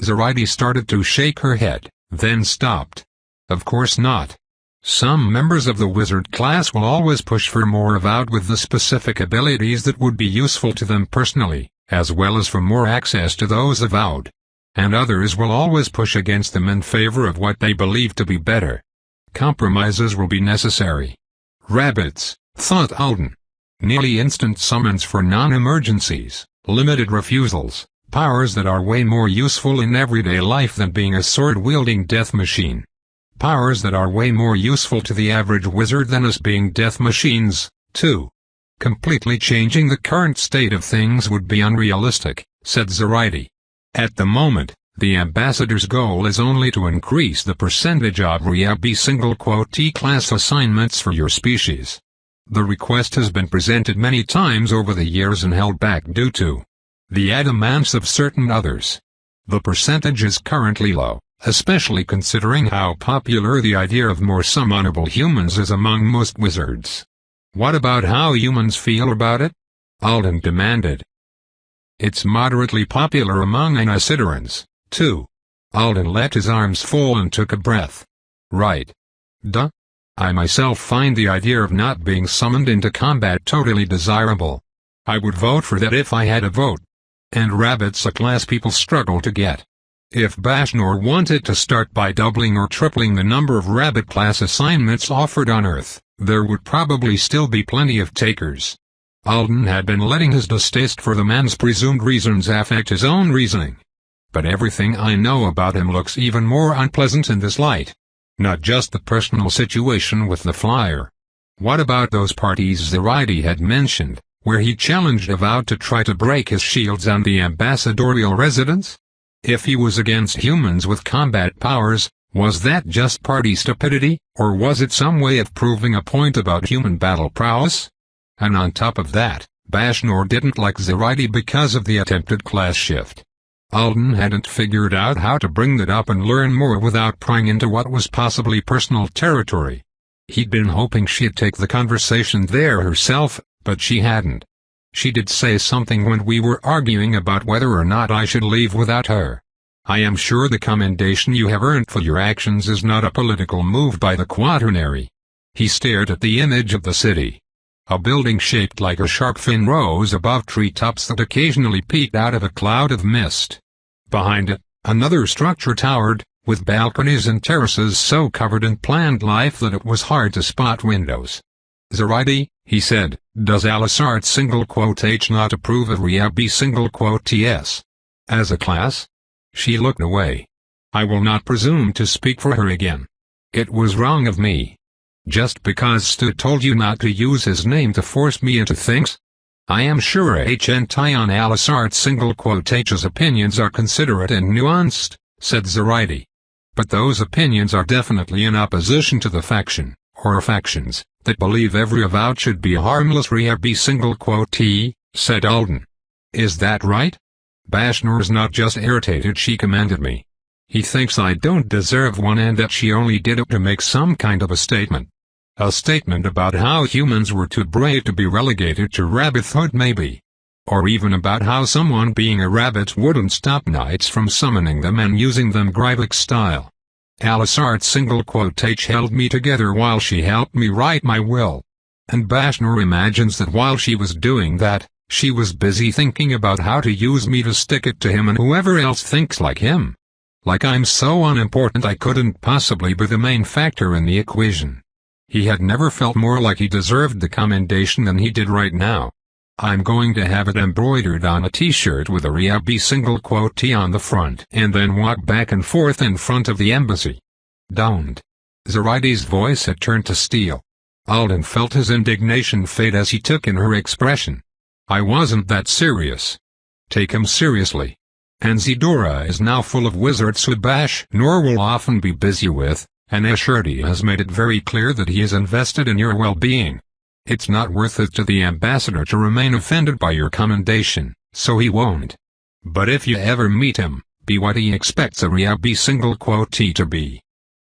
Zoraide started to shake her head, then stopped. Of course not. Some members of the wizard class will always push for more avowed with the specific abilities that would be useful to them personally, as well as for more access to those avowed. And others will always push against them in favor of what they believe to be better. Compromises will be necessary. Rabbits, thought Alden. Nearly instant summons for non-emergencies, limited refusals, powers that are way more useful in everyday life than being a sword-wielding death machine. Powers that are way more useful to the average wizard than us being death machines, too. Completely changing the current state of things would be unrealistic, said Zoraide. At the moment, the ambassador's goal is only to increase the percentage of REAB class assignments for your species. The request has been presented many times over the years and held back due to the adamance of certain others. The percentage is currently low, especially considering how popular the idea of more summonable humans is among most wizards. What about how humans feel about it? Alden demanded. It's moderately popular among Anisidorans, too. Alden let his arms fall and took a breath. Right. Duh. I myself find the idea of not being summoned into combat totally desirable. I would vote for that if I had a vote. And rabbit's a class people struggle to get. If Bashnor wanted to start by doubling or tripling the number of rabbit class assignments offered on Earth, there would probably still be plenty of takers. Alden had been letting his distaste for the man's presumed reasons affect his own reasoning. But everything I know about him looks even more unpleasant in this light. Not just the personal situation with the flyer. What about those parties Zoraide had mentioned, where he challenged Avowed to try to break his shields on the ambassadorial residence? If he was against humans with combat powers, was that just party stupidity, or was it some way of proving a point about human battle prowess? And on top of that, Bashnor didn't like Zoraide because of the attempted class shift. Alden hadn't figured out how to bring that up and learn more without prying into what was possibly personal territory. He'd been hoping she'd take the conversation there herself, but she hadn't. She did say something when we were arguing about whether or not I should leave without her. I am sure the commendation you have earned for your actions is not a political move by the Quaternary. He stared at the image of the city. A building shaped like a shark fin rose above treetops that occasionally peeked out of a cloud of mist. Behind it, another structure towered, with balconies and terraces so covered in plant life that it was hard to spot windows. Zoraide, he said, does Alisart H not approve of REAB TS? As a class? She looked away. I will not presume to speak for her again. It was wrong of me. Just because Stu told you not to use his name to force me into things? I am sure Tion Alisart H's opinions are considerate and nuanced, said Zoraide. But those opinions are definitely in opposition to the faction, or factions, that believe every Avowed should be a harmless REAB T, said Alden. Is that right? Bashnor's not just irritated she commanded me. He thinks I don't deserve one and that she only did it to make some kind of a statement. A statement about how humans were too brave to be relegated to rabbithood maybe. Or even about how someone being a rabbit wouldn't stop knights from summoning them and using them Gryvik style. Alisart H held me together while she helped me write my will. And Bashnor imagines that while she was doing that, she was busy thinking about how to use me to stick it to him and whoever else thinks like him. Like I'm so unimportant I couldn't possibly be the main factor in the equation. He had never felt more like he deserved the commendation than he did right now. I'm going to have it embroidered on a t-shirt with a REAB T on the front and then walk back and forth in front of the embassy. Don't. Zoraide's voice had turned to steel. Alden felt his indignation fade as he took in her expression. I wasn't that serious. Take him seriously. Anzidora is now full of wizards who Bashnor will often be busy with, and Ashurti has made it very clear that he is invested in your well-being. It's not worth it to the ambassador to remain offended by your commendation, so he won't. But if you ever meet him, be what he expects a REAB T to be.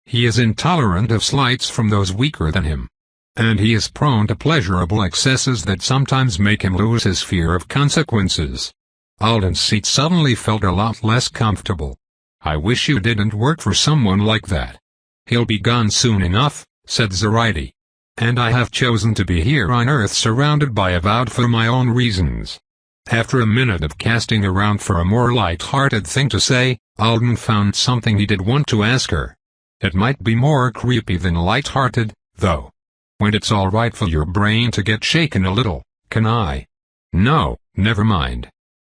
He is intolerant of slights from those weaker than him. And he is prone to pleasurable excesses that sometimes make him lose his fear of consequences. Alden's seat suddenly felt a lot less comfortable. I wish you didn't work for someone like that. He'll be gone soon enough, said Zoraide. And I have chosen to be here on Earth surrounded by Avowed for my own reasons. After a minute of casting around for a more light-hearted thing to say, Alden found something he did want to ask her. It might be more creepy than light-hearted, though. When it's alright for your brain to get shaken a little, can I? No, never mind.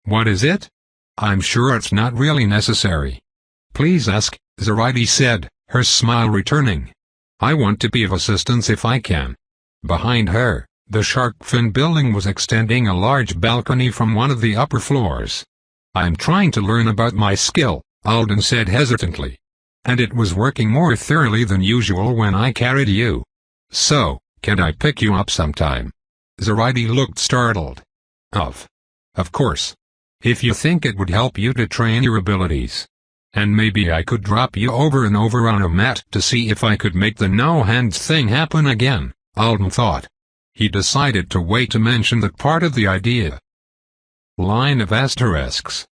What is it? I'm sure it's not really necessary. Please ask, Zoraide said, her smile returning. I want to be of assistance if I can. Behind her, the shark fin building was extending a large balcony from one of the upper floors. I'm trying to learn about my skill, Alden said hesitantly. And it was working more thoroughly than usual when I carried you. So, can I pick you up sometime? Zoraide looked startled. Of course. If you think it would help you to train your abilities. And maybe I could drop you over and over on a mat to see if I could make the no-hands thing happen again, Alden thought. He decided to wait to mention that part of the idea. Line of asterisks.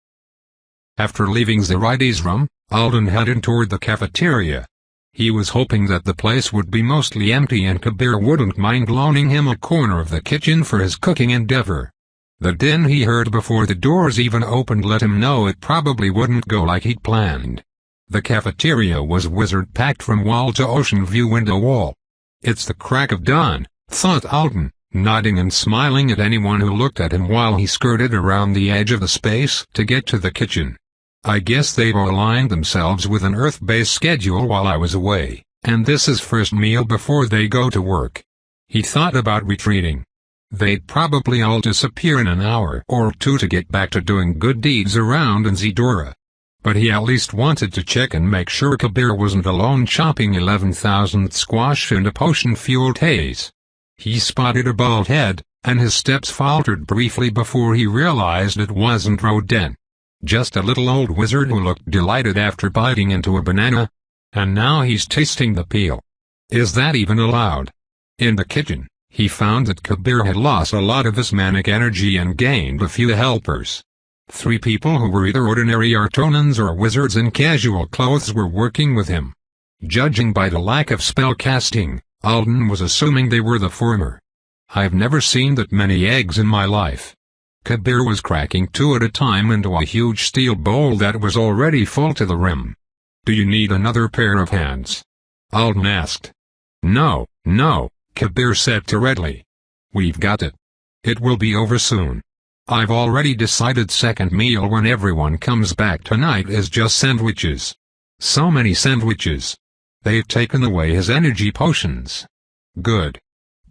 After leaving Zoraide's room, Alden headed toward the cafeteria. He was hoping that the place would be mostly empty and Kabir wouldn't mind loaning him a corner of the kitchen for his cooking endeavor. The din he heard before the doors even opened let him know it probably wouldn't go like he'd planned. The cafeteria was wizard-packed from wall to ocean view window wall. It's the crack of dawn, thought Alden, nodding and smiling at anyone who looked at him while he skirted around the edge of the space to get to the kitchen. I guess they've aligned themselves with an Earth-based schedule while I was away, and this is first meal before they go to work. He thought about retreating. They'd probably all disappear in an hour or two to get back to doing good deeds around in Zedora. But he at least wanted to check and make sure Kabir wasn't alone chopping 11,000 squash in a potion-fueled haze. He spotted a bald head, and his steps faltered briefly before he realized it wasn't Roden. Just a little old wizard who looked delighted after biting into a banana. And now he's tasting the peel. Is that even allowed? In the kitchen, he found that Kabir had lost a lot of his manic energy and gained a few helpers. 3 people who were either ordinary Artonans or wizards in casual clothes were working with him. Judging by the lack of spell casting, Alden was assuming they were the former. I've never seen that many eggs in my life. Kabir was cracking 2 at a time into a huge steel bowl that was already full to the rim. Do you need another pair of hands? Alden asked. No, Kabir said teretely. We've got it. It will be over soon. I've already decided second meal when everyone comes back tonight is just sandwiches. So many sandwiches. They've taken away his energy potions. Good.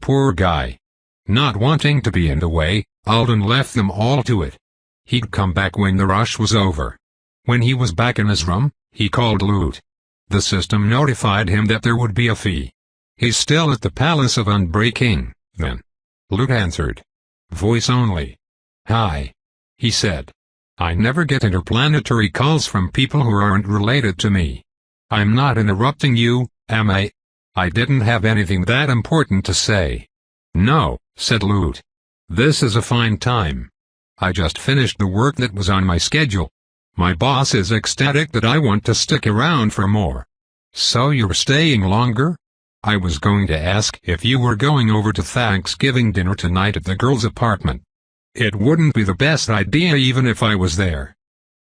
Poor guy. Not wanting to be in the way, Alden left them all to it. He'd come back when the rush was over. When he was back in his room, he called Loot. The system notified him that there would be a fee. He's still at the Palace of Unbreaking, then. Loot answered. Voice only. Hi. He said. I never get interplanetary calls from people who aren't related to me. I'm not interrupting you, am I? I didn't have anything that important to say. No, said Loot. This is a fine time. I just finished the work that was on my schedule. My boss is ecstatic that I want to stick around for more. So you're staying longer? I was going to ask if you were going over to Thanksgiving dinner tonight at the girls' apartment. It wouldn't be the best idea even if I was there.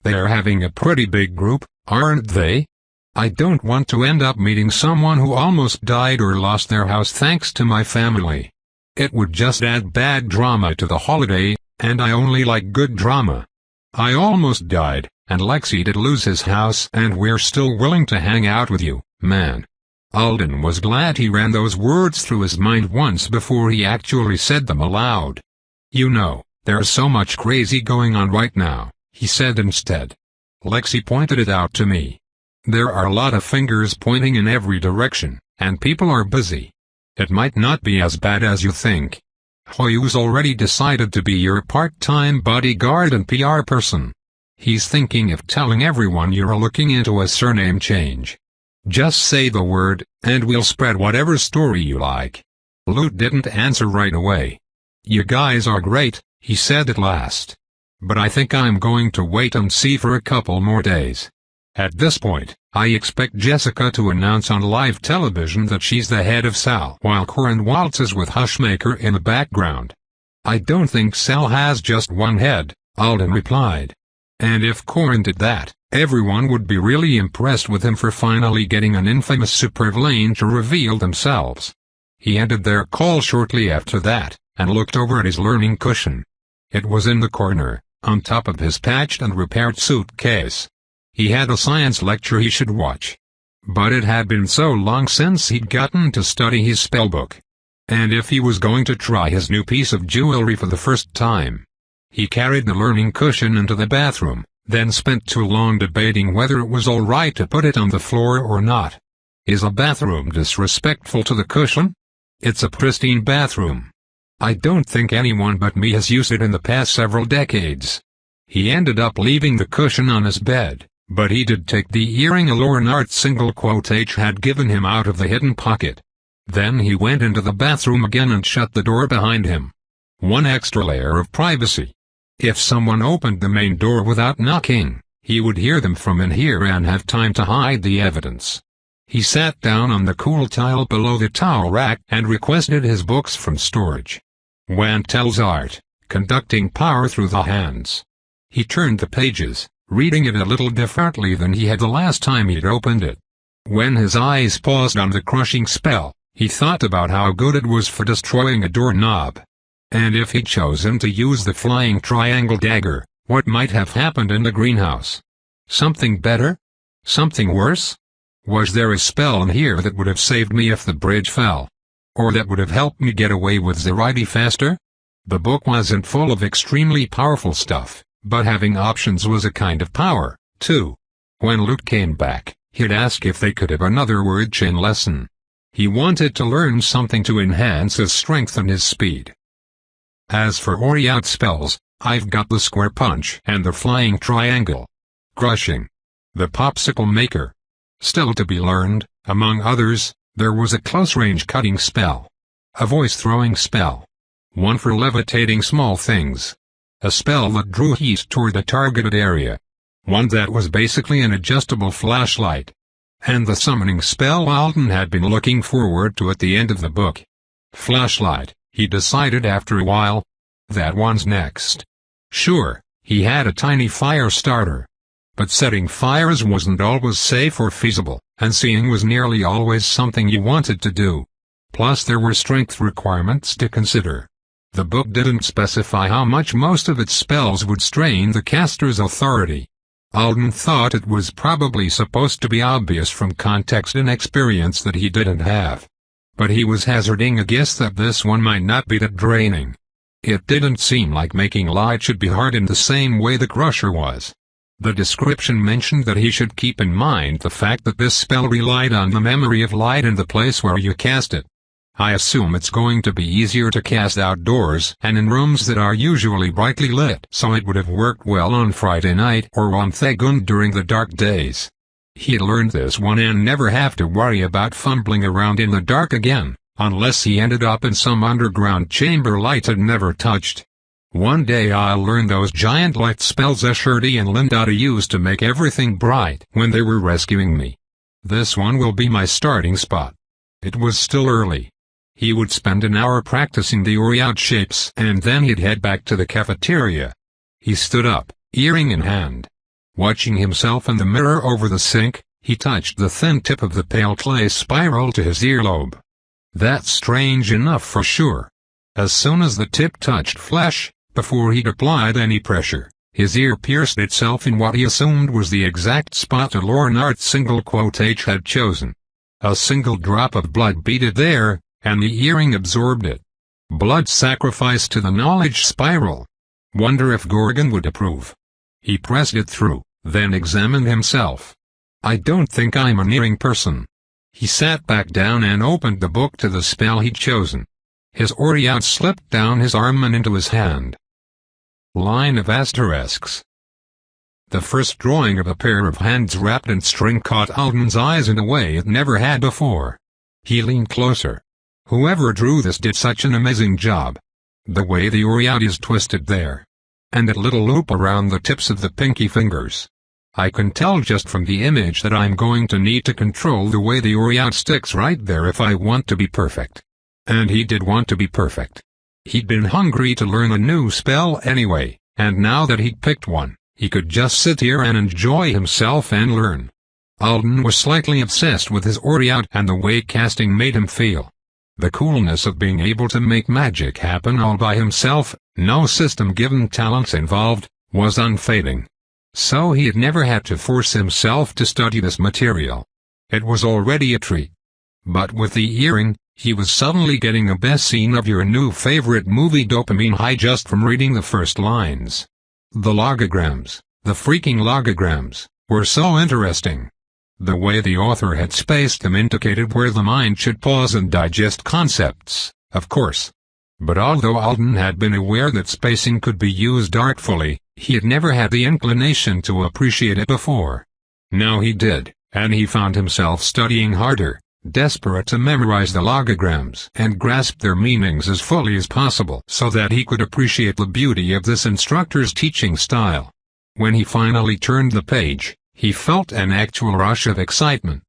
They're having a pretty big group, aren't they? I don't want to end up meeting someone who almost died or lost their house thanks to my family. It would just add bad drama to the holiday, and I only like good drama. I almost died, and Lexi did lose his house, and we're still willing to hang out with you, man. Alden was glad he ran those words through his mind once before he actually said them aloud. You know, there's so much crazy going on right now, he said instead. Lexi pointed it out to me. There are a lot of fingers pointing in every direction, and people are busy. It might not be as bad as you think. Hoyu's already decided to be your part-time bodyguard and PR person. He's thinking of telling everyone you're looking into a surname change. Just say the word, and we'll spread whatever story you like. Loot didn't answer right away. You guys are great, he said at last. But I think I'm going to wait and see for a couple more days. At this point, I expect Jessica to announce on live television that she's the head of Sal while Corin waltzes with Hushmaker in the background. I don't think Sal has just one head, Alden replied. And if Corin did that, everyone would be really impressed with him for finally getting an infamous supervillain to reveal themselves. He ended their call shortly after that, and looked over at his learning cushion. It was in the corner, on top of his patched and repaired suitcase. He had a science lecture he should watch. But it had been so long since he'd gotten to study his spellbook. And if he was going to try his new piece of jewelry for the first time, he carried the learning cushion into the bathroom, then spent too long debating whether it was all right to put it on the floor or not. Is a bathroom disrespectful to the cushion? It's a pristine bathroom. I don't think anyone but me has used it in the past several decades. He ended up leaving the cushion on his bed, but he did take the earring Lornart single quote H had given him out of the hidden pocket. Then he went into the bathroom again and shut the door behind him. One extra layer of privacy. If someone opened the main door without knocking, he would hear them from in here and have time to hide the evidence. He sat down on the cool tile below the towel rack and requested his books from storage. Wantel's Art, Conducting Power Through the Hands. He turned the pages, reading it a little differently than he had the last time he'd opened it. When his eyes paused on the crushing spell, he thought about how good it was for destroying a doorknob. And if he'd chosen to use the flying triangle dagger, what might have happened in the greenhouse? Something better? Something worse? Was there a spell in here that would have saved me if the bridge fell? Or that would have helped me get away with Zeridi faster? The book wasn't full of extremely powerful stuff, but having options was a kind of power, too. When Luke came back, he'd ask if they could have another word chain lesson. He wanted to learn something to enhance his strength and his speed. As for Ori-out spells, I've got the square punch and the flying triangle. Crushing. The popsicle maker. Still to be learned, among others, there was a close-range cutting spell. A voice-throwing spell. One for levitating small things. A spell that drew heat toward the targeted area. One that was basically an adjustable flashlight. And the summoning spell Alden had been looking forward to at the end of the book. Flashlight, he decided after a while. That one's next. Sure, he had a tiny fire starter. But setting fires wasn't always safe or feasible, and seeing was nearly always something you wanted to do. Plus there were strength requirements to consider. The book didn't specify how much most of its spells would strain the caster's authority. Alden thought it was probably supposed to be obvious from context and experience that he didn't have. But he was hazarding a guess that this one might not be that draining. It didn't seem like making light should be hard in the same way the Crusher was. The description mentioned that he should keep in mind the fact that this spell relied on the memory of light in the place where you cast it. I assume it's going to be easier to cast outdoors and in rooms that are usually brightly lit, so it would have worked well on Friday night or on Thagund during the dark days. He'd learned this one and never have to worry about fumbling around in the dark again, unless he ended up in some underground chamber light had never touched. One day I'll learn those giant light spells Eshurti and Lindada used to make everything bright when they were rescuing me. This one will be my starting spot. It was still early. He would spend an hour practicing the Ori-out shapes and then he'd head back to the cafeteria. He stood up, earring in hand. Watching himself in the mirror over the sink, he touched the thin tip of the pale clay spiral to his earlobe. That's strange enough for sure. As soon as the tip touched flesh, before he'd applied any pressure, his ear pierced itself in what he assumed was the exact spot Lornart's single quote H had chosen. A single drop of blood beaded there, and the earring absorbed it. Blood sacrificed to the knowledge spiral. Wonder if Gorgon would approve. He pressed it through, then examined himself. I don't think I'm an earring person. He sat back down and opened the book to the spell he'd chosen. His Ori-out slipped down his arm and into his hand. Line of asterisks. The first drawing of a pair of hands wrapped in string caught Alden's eyes in a way it never had before. He leaned closer. Whoever drew this did such an amazing job. The way the Ori-out is twisted there. And that little loop around the tips of the pinky fingers. I can tell just from the image that I'm going to need to control the way the Ori-out sticks right there if I want to be perfect. And he did want to be perfect. He'd been hungry to learn a new spell anyway, and now that he'd picked one, he could just sit here and enjoy himself and learn. Alden was slightly obsessed with his Ori-out and the way casting made him feel. The coolness of being able to make magic happen all by himself, no system-given talents involved, was unfading. So he had never had to force himself to study this material. It was already a treat. But with the earring, he was suddenly getting the best scene of your new favorite movie dopamine high just from reading the first lines. The logograms, the freaking logograms, were so interesting. The way the author had spaced them indicated where the mind should pause and digest concepts, of course. But although Alden had been aware that spacing could be used artfully, he had never had the inclination to appreciate it before. Now he did, and he found himself studying harder, desperate to memorize the logograms and grasp their meanings as fully as possible so that he could appreciate the beauty of this instructor's teaching style. When he finally turned the page, he felt an actual rush of excitement.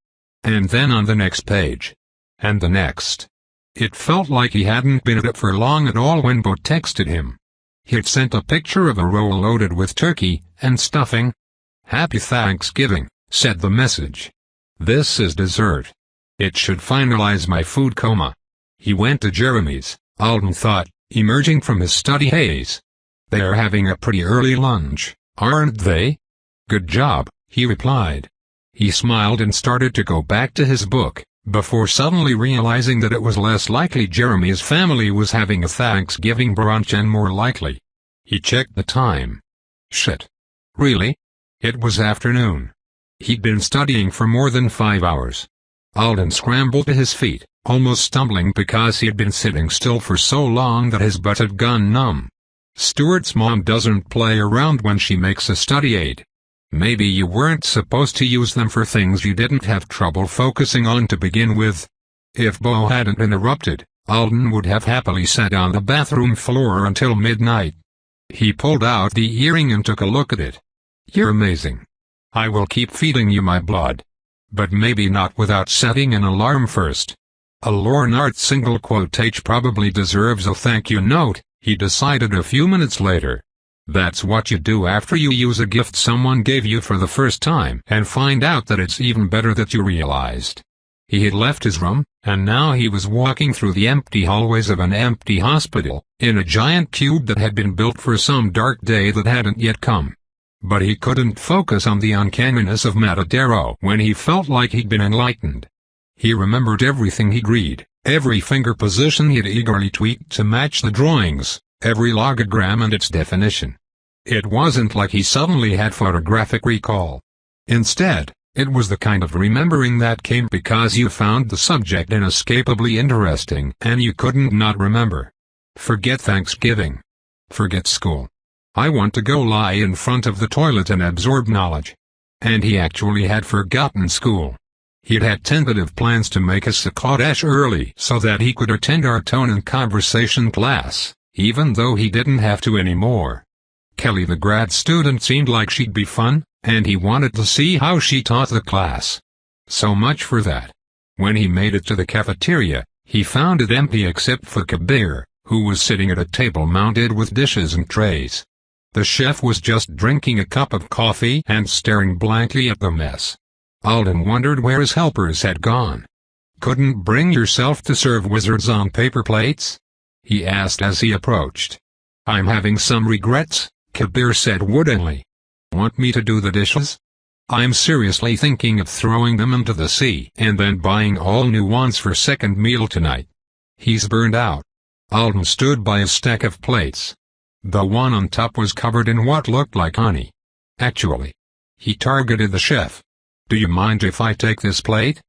And then on the next page. And the next. It felt like he hadn't been at it for long at all when Bo texted him. He'd sent a picture of a roll loaded with turkey and stuffing. "Happy Thanksgiving," said the message. "This is dessert. It should finalize my food coma." He went to Jeremy's, Alden thought, emerging from his study haze. "They're having a pretty early lunch, aren't they?" "Good job," he replied. He smiled and started to go back to his book, before suddenly realizing that it was less likely Jeremy's family was having a Thanksgiving brunch and more likely. He checked the time. Shit. Really? It was afternoon. He'd been studying for more than 5 hours. Alden scrambled to his feet, almost stumbling because he had been sitting still for so long that his butt had gone numb. Stuart's mom doesn't play around when she makes a study aid. Maybe you weren't supposed to use them for things you didn't have trouble focusing on to begin with. If Bo hadn't interrupted, Alden would have happily sat on the bathroom floor until midnight. He pulled out the earring and took a look at it. "You're amazing. I will keep feeding you my blood. But maybe not without setting an alarm first." A Lornart single quotage probably deserves a thank you note, he decided a few minutes later. That's what you do after you use a gift someone gave you for the first time and find out that it's even better that you realized. He had left his room, and now he was walking through the empty hallways of an empty hospital, in a giant cube that had been built for some dark day that hadn't yet come. But he couldn't focus on the uncanniness of Matadero when he felt like he'd been enlightened. He remembered everything he'd read, every finger position he'd eagerly tweaked to match the drawings, every logogram and its definition. It wasn't like he suddenly had photographic recall. Instead, it was the kind of remembering that came because you found the subject inescapably interesting and you couldn't not remember. Forget Thanksgiving. Forget school. I want to go lie in front of the toilet and absorb knowledge. And he actually had forgotten school. He'd had tentative plans to make his Kodesh early so that he could attend our tone and conversation class, even though he didn't have to anymore. Kelly the grad student seemed like she'd be fun, and he wanted to see how she taught the class. So much for that. When he made it to the cafeteria, he found it empty except for Kabir, who was sitting at a table mounted with dishes and trays. The chef was just drinking a cup of coffee and staring blankly at the mess. Alden wondered where his helpers had gone. "Couldn't bring yourself to serve wizards on paper plates?" he asked as he approached. "I'm having some regrets," Kabir said woodenly. "Want me to do the dishes? I'm seriously thinking of throwing them into the sea and then buying all new ones for second meal tonight. He's burned out." Alden stood by a stack of plates. The one on top was covered in what looked like honey. "Actually," he targeted the chef. "Do you mind if I take this plate?"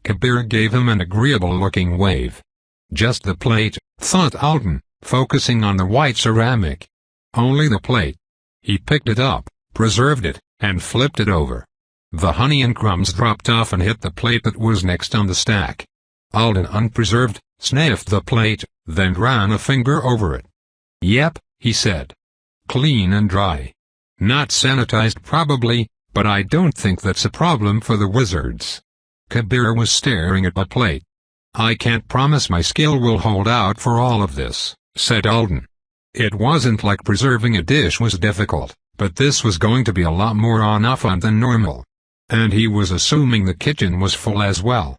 Kabir gave him an agreeable-looking wave. Just the plate, thought Alden, focusing on the white ceramic. Only the plate. He picked it up, preserved it, and flipped it over. The honey and crumbs dropped off and hit the plate that was next on the stack. Alden unpreserved, sniffed the plate, then ran a finger over it. "Yep," he said. "Clean and dry. Not sanitized probably, but I don't think that's a problem for the wizards." Kabir was staring at the plate. "I can't promise my skill will hold out for all of this," said Alden. It wasn't like preserving a dish was difficult, but this was going to be a lot more on-off-on than normal. And he was assuming the kitchen was full as well.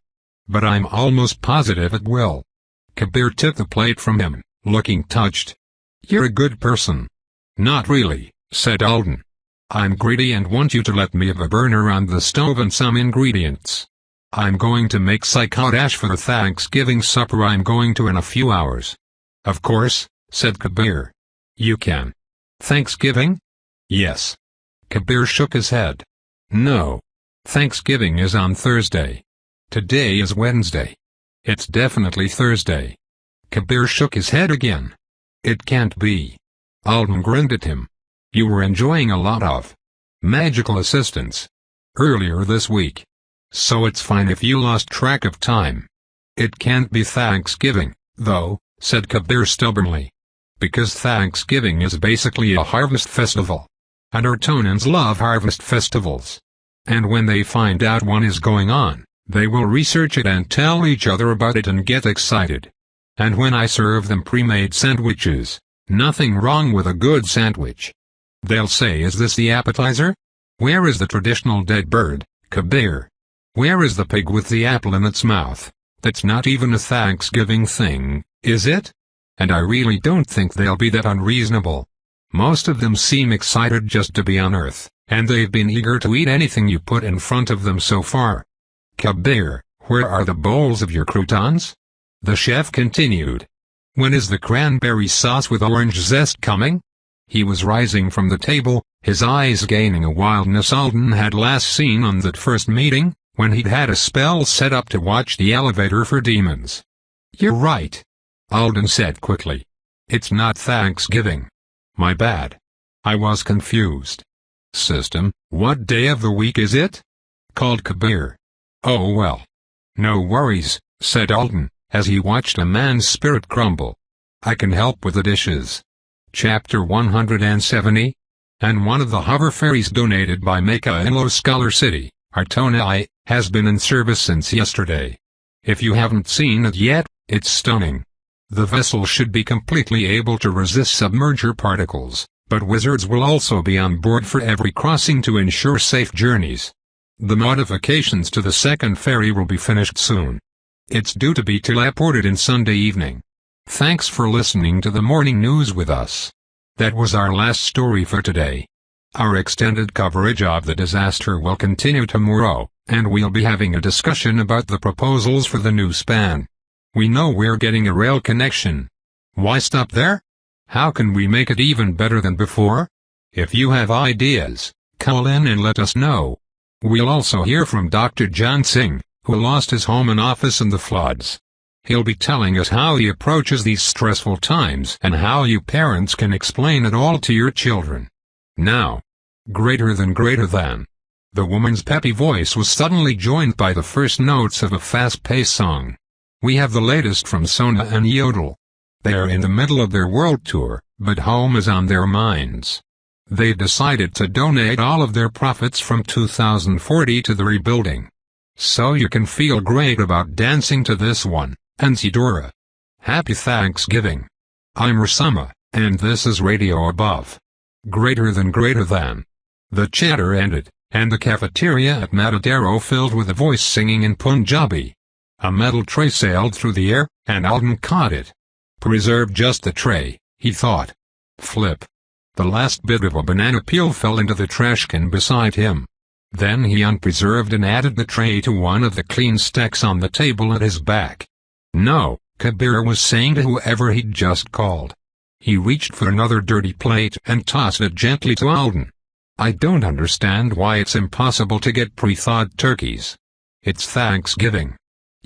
"But I'm almost positive it will." Kabir took the plate from him, looking touched. "You're a good person." "Not really," said Alden. "I'm greedy and want you to let me have a burner on the stove and some ingredients. I'm going to make Sleyca for the Thanksgiving supper I'm going to in a few hours." "Of course," said Kabir. "You can." "Thanksgiving?" "Yes." Kabir shook his head. "No. Thanksgiving is on Thursday. Today is Wednesday. It's definitely Thursday." Kabir shook his head again. "It can't be." Alden grinned at him. "You were enjoying a lot of magical assistance earlier this week. So it's fine if you lost track of time." "It can't be Thanksgiving, though," said Kabir stubbornly. "Because Thanksgiving is basically a harvest festival. And Artonans love harvest festivals. And when they find out one is going on, they will research it and tell each other about it and get excited. And when I serve them pre-made sandwiches, nothing wrong with a good sandwich, they'll say, 'Is this the appetizer? Where is the traditional dead bird, Kabir? Where is the pig with the apple in its mouth? That's not even a Thanksgiving thing, is it?' And I really don't think they'll be that unreasonable. Most of them seem excited just to be on Earth, and they've been eager to eat anything you put in front of them so far." "Kabir, where are the bowls of your croutons?" the chef continued. "When is the cranberry sauce with orange zest coming?" He was rising from the table, his eyes gaining a wildness Alden had last seen on that first meeting, when he'd had a spell set up to watch the elevator for demons. "You're right," Alden said quickly. "It's not Thanksgiving. My bad. I was confused." "System, what day of the week is it?" called Kabir. "Oh well. No worries," said Alden, as he watched a man's spirit crumble. "I can help with the dishes." Chapter 170. And one of the hover ferries donated by Sleyca in Low Scholar City, Artoni, has been in service since yesterday. If you haven't seen it yet, it's stunning. The vessel should be completely able to resist submerger particles, but wizards will also be on board for every crossing to ensure safe journeys. The modifications to the second ferry will be finished soon. It's due to be teleported in Sunday evening. Thanks for listening to the morning news with us. That was our last story for today. Our extended coverage of the disaster will continue tomorrow, and we'll be having a discussion about the proposals for the new span. We know we're getting a rail connection. Why stop there? How can we make it even better than before? If you have ideas, call in and let us know. We'll also hear from Dr. John Singh, who lost his home and office in the floods. He'll be telling us how he approaches these stressful times and how you parents can explain it all to your children. Now, greater than. The woman's peppy voice was suddenly joined by the first notes of a fast-paced song. We have the latest from Sona and Yodel. They are in the middle of their world tour, but home is on their minds. They've decided to donate all of their profits from 2040 to the rebuilding. So you can feel great about dancing to this one, and Sidora. Happy Thanksgiving. I'm Rasama, and this is Radio Above. Greater than. The chatter ended, and the cafeteria at Matadero filled with a voice singing in Punjabi. A metal tray sailed through the air, and Alden caught it. Preserve just the tray, he thought. Flip. The last bit of a banana peel fell into the trash can beside him. Then he unpreserved and added the tray to one of the clean stacks on the table at his back. "No," Kabir was saying to whoever he'd just called. He reached for another dirty plate and tossed it gently to Alden. "I don't understand why it's impossible to get pre-thawed turkeys. It's Thanksgiving.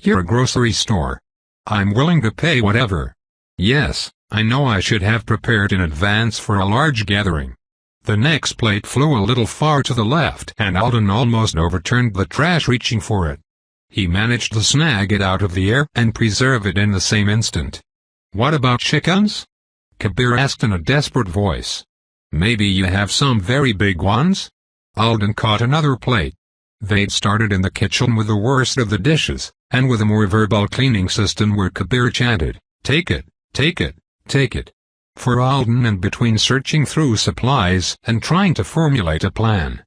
You're a grocery store. I'm willing to pay whatever. Yes, I know I should have prepared in advance for a large gathering." The next plate flew a little far to the left and Alden almost overturned the trash reaching for it. He managed to snag it out of the air and preserve it in the same instant. "What about chickens?" Kabir asked in a desperate voice. "Maybe you have some very big ones?" Alden caught another plate. They'd started in the kitchen with the worst of the dishes, and with a more verbal cleaning system where Kabir chanted, "Take it, take it, take it." For Alden, and between searching through supplies and trying to formulate a plan,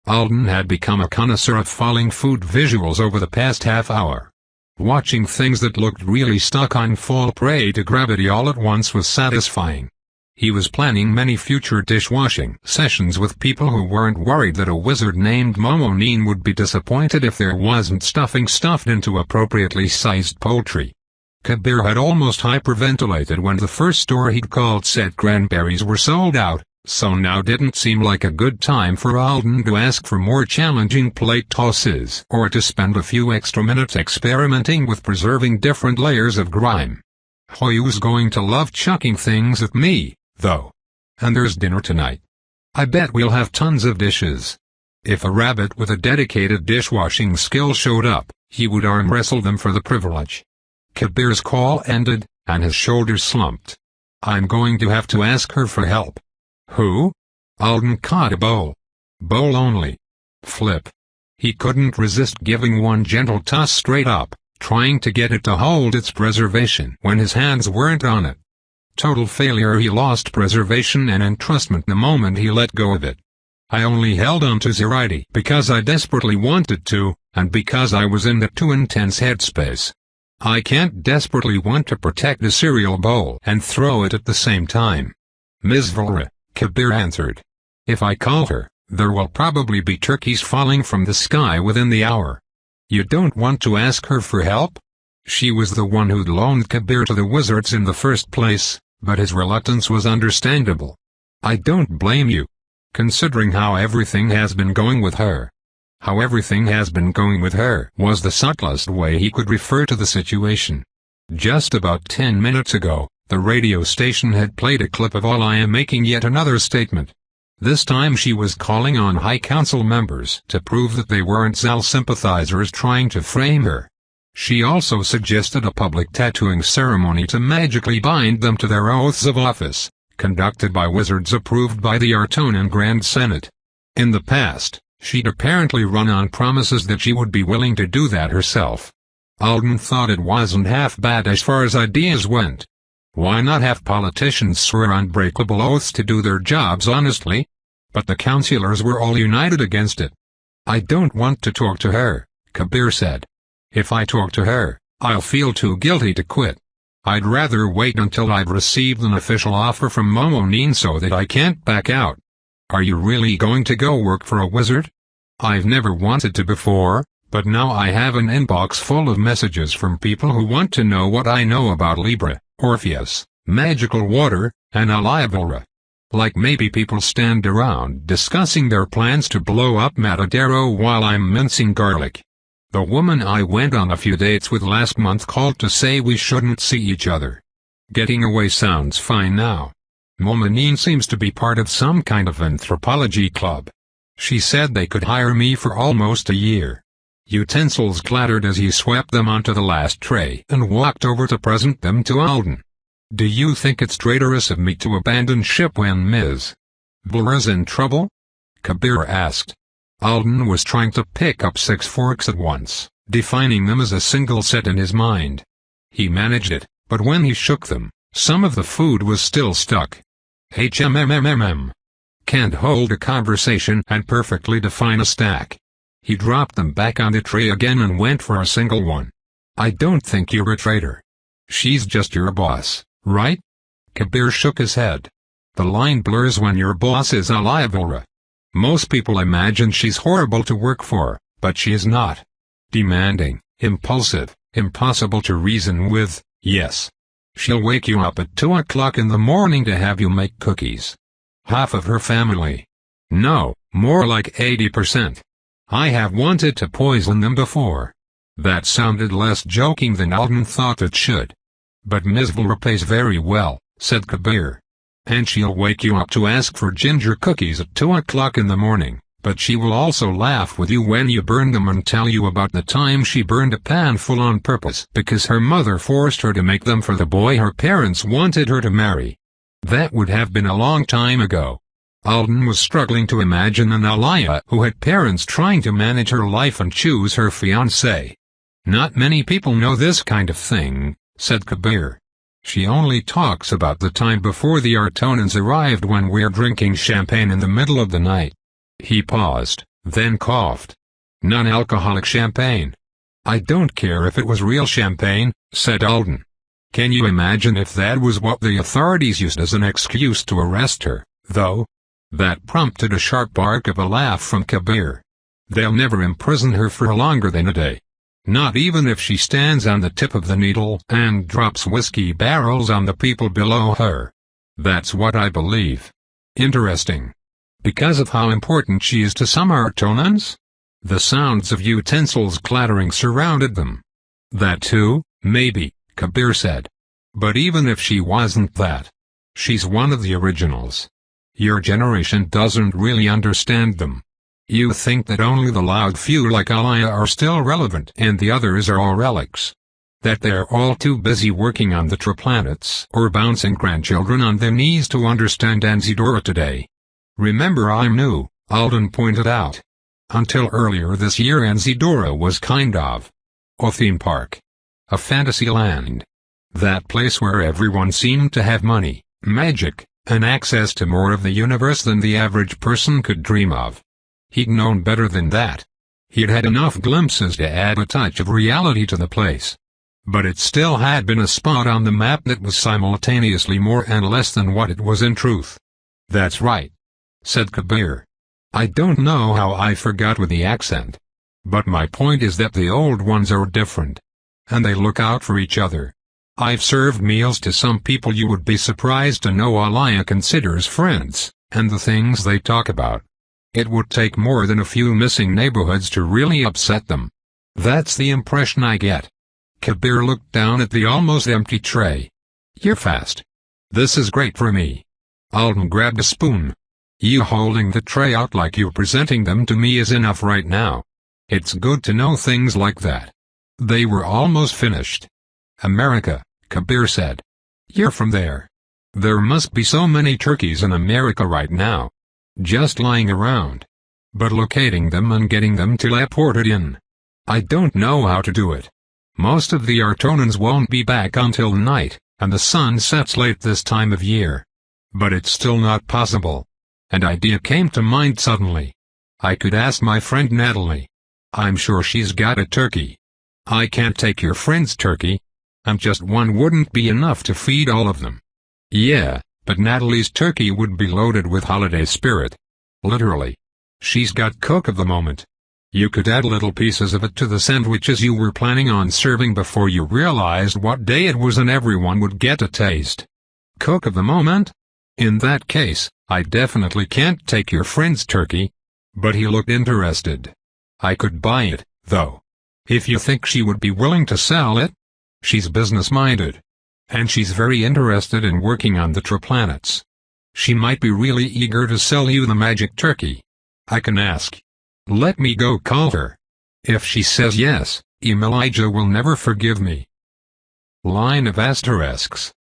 Alden had become a connoisseur of falling food visuals over the past half hour. Watching things that looked really stuck on fall prey to gravity all at once was satisfying. He was planning many future dishwashing sessions with people who weren't worried that a wizard named Momonine would be disappointed if there wasn't stuffing stuffed into appropriately sized poultry. Kabir had almost hyperventilated when the first store he'd called said cranberries were sold out, so now didn't seem like a good time for Alden to ask for more challenging plate tosses or to spend a few extra minutes experimenting with preserving different layers of grime. Hoyu's going to love chucking things at me, though. And there's dinner tonight. I bet we'll have tons of dishes. If a rabbit with a dedicated dishwashing skill showed up, he would arm wrestle them for the privilege. Kabir's call ended, and his shoulders slumped. I'm going to have to ask her for help. Who? Alden caught a bowl. Bowl only. Flip. He couldn't resist giving one gentle toss straight up, trying to get it to hold its preservation when his hands weren't on it. Total failure. He lost preservation and entrustment the moment he let go of it. I only held on to Zeride because I desperately wanted to, and because I was in that too intense headspace. I can't desperately want to protect a cereal bowl and throw it at the same time. Ms. Volra, Kabir answered. If I call her, there will probably be turkeys falling from the sky within the hour. You don't want to ask her for help? She was the one who'd loaned Kabir to the wizards in the first place, but his reluctance was understandable. I don't blame you. Considering how everything has been going with her. How everything has been going with her was the subtlest way he could refer to the situation. Just about 10 minutes ago, the radio station had played a clip of Alia making yet another statement. This time she was calling on High Council members to prove that they weren't Zal sympathizers trying to frame her. She also suggested a public tattooing ceremony to magically bind them to their oaths of office, conducted by wizards approved by the Artonan Grand Senate. In the past, she'd apparently run on promises that she would be willing to do that herself. Alden thought it wasn't half bad as far as ideas went. Why not have politicians swear unbreakable oaths to do their jobs honestly? But the councillors were all united against it. I don't want to talk to her, Kabir said. If I talk to her, I'll feel too guilty to quit. I'd rather wait until I've received an official offer from Momonine so that I can't back out. Are you really going to go work for a wizard? I've never wanted to before, but now I have an inbox full of messages from people who want to know what I know about Libra, Orpheus, magical water, and Aliavilra. Like maybe people stand around discussing their plans to blow up Matadero while I'm mincing garlic. The woman I went on a few dates with last month called to say we shouldn't see each other. Getting away sounds fine now. Momonine seems to be part of some kind of anthropology club. She said they could hire me for almost a year. Utensils clattered as he swept them onto the last tray and walked over to present them to Alden. Do you think it's traitorous of me to abandon ship when Ms. Volra's in trouble? Kabir asked. Alden was trying to pick up 6 forks at once, defining them as a single set in his mind. He managed it, but when he shook them, some of the food was still stuck. HMMMMM. Can't hold a conversation and perfectly define a stack. He dropped them back on the tray again and went for a single one. I don't think you're a traitor. She's just your boss, right? Kabir shook his head. The line blurs when your boss is Aliavilra. Most people imagine she's horrible to work for, but she is not. Demanding, impulsive, impossible to reason with, yes. She'll wake you up at 2 o'clock in the morning to have you make cookies. Half of her family. No, more like 80%. I have wanted to poison them before. That sounded less joking than Alden thought it should. But Ms. Volra pays very well, said Kabir. And she'll wake you up to ask for ginger cookies at 2 o'clock in the morning, but she will also laugh with you when you burn them and tell you about the time she burned a pan full on purpose because her mother forced her to make them for the boy her parents wanted her to marry. That would have been a long time ago. Alden was struggling to imagine an Alia who had parents trying to manage her life and choose her fiancé. Not many people know this kind of thing, said Kabir. She only talks about the time before the Artonans arrived when we're drinking champagne in the middle of the night. He paused, then coughed. Non-alcoholic champagne. "I don't care if it was real champagne," said Alden. "Can you imagine if that was what the authorities used as an excuse to arrest her, though?" That prompted a sharp bark of a laugh from Kabir. "They'll never imprison her for longer than a day. Not even if she stands on the tip of the needle and drops whiskey barrels on the people below her. That's what I believe." "Interesting. Because of how important she is to some Artonans?" The sounds of utensils clattering surrounded them. "That too, maybe," Kabir said. "But even if she wasn't that, she's one of the originals. Your generation doesn't really understand them. You think that only the loud few like Aliyah are still relevant and the others are all relics. That they're all too busy working on the triplanets or bouncing grandchildren on their knees to understand Anzidora today. Remember, I'm new," Alden pointed out. "Until earlier this year Anzidora was kind of a theme park. A fantasy land. That place where everyone seemed to have money, magic, and access to more of the universe than the average person could dream of. He'd known better than that. He'd had enough glimpses to add a touch of reality to the place. But it still had been a spot on the map that was simultaneously more and less than what it was in truth." "That's right," said Kabir. "I don't know how I forgot with the accent. But my point is that the old ones are different. And they look out for each other. I've served meals to some people you would be surprised to know Aliyah considers friends, and the things they talk about. It would take more than a few missing neighborhoods to really upset them. That's the impression I get." Kabir looked down at the almost empty tray. "You're fast. This is great for me." Alden grabbed a spoon. "You holding the tray out like you're presenting them to me is enough right now. It's good to know things like that." They were almost finished. "America," Kabir said. "You're from there. There must be so many turkeys in America right now. Just lying around. But locating them and getting them teleported in. I don't know how to do it. Most of the Artonans won't be back until night, and the sun sets late this time of year. But it's still not possible." An idea came to mind suddenly. "I could ask my friend Natalie. I'm sure she's got a turkey." "I can't take your friend's turkey. And just one wouldn't be enough to feed all of them." "Yeah, but Natalie's turkey would be loaded with holiday spirit. Literally. She's got cook of the moment. You could add little pieces of it to the sandwiches you were planning on serving before you realized what day it was, and everyone would get a taste." "Cook of the moment? In that case, I definitely can't take your friend's turkey." But he looked interested. "I could buy it, though. If you think she would be willing to sell it. She's business-minded. And she's very interested in working on the triplanets. She might be really eager to sell you the magic turkey. I can ask. Let me go call her. If she says yes, Elijah will never forgive me." Line of asterisks.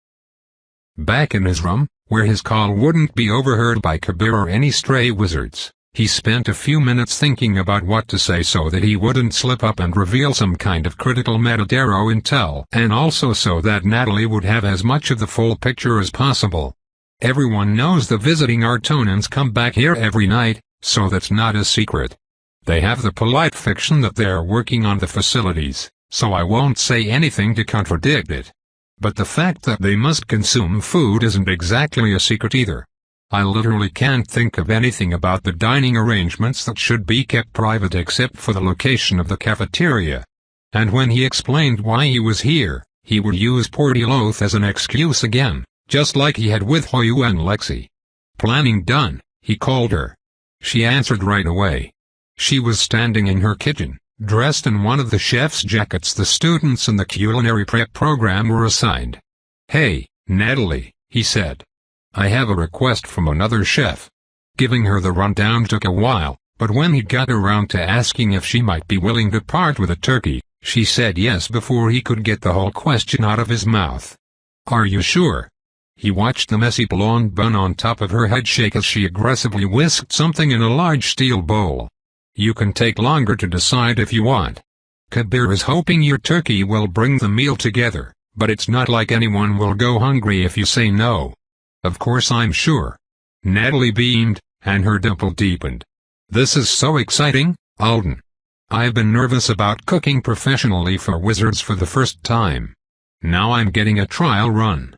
Back in his room, where his call wouldn't be overheard by Kabir or any stray wizards, he spent a few minutes thinking about what to say so that he wouldn't slip up and reveal some kind of critical metadata intel, and also so that Natalie would have as much of the full picture as possible. Everyone knows the visiting Artonans come back here every night, so that's not a secret. They have the polite fiction that they're working on the facilities, so I won't say anything to contradict it. But the fact that they must consume food isn't exactly a secret either. I literally can't think of anything about the dining arrangements that should be kept private except for the location of the cafeteria. And when he explained why he was here, he would use Portiloth as an excuse again, just like he had with Hoyu and Lexi. Planning done, he called her. She answered right away. She was standing in her kitchen, dressed in one of the chef's jackets the students in the culinary prep program were assigned. "Hey, Natalie," he said. "I have a request from another chef." Giving her the rundown took a while, but when he got around to asking if she might be willing to part with a turkey, she said yes before he could get the whole question out of his mouth. "Are you sure?" He watched the messy blonde bun on top of her head shake as she aggressively whisked something in a large steel bowl. "You can take longer to decide if you want. Kabir is hoping your turkey will bring the meal together, but it's not like anyone will go hungry if you say no." "Of course I'm sure." Natalie beamed, and her dimple deepened. "This is so exciting, Alden. I've been nervous about cooking professionally for wizards for the first time. Now I'm getting a trial run.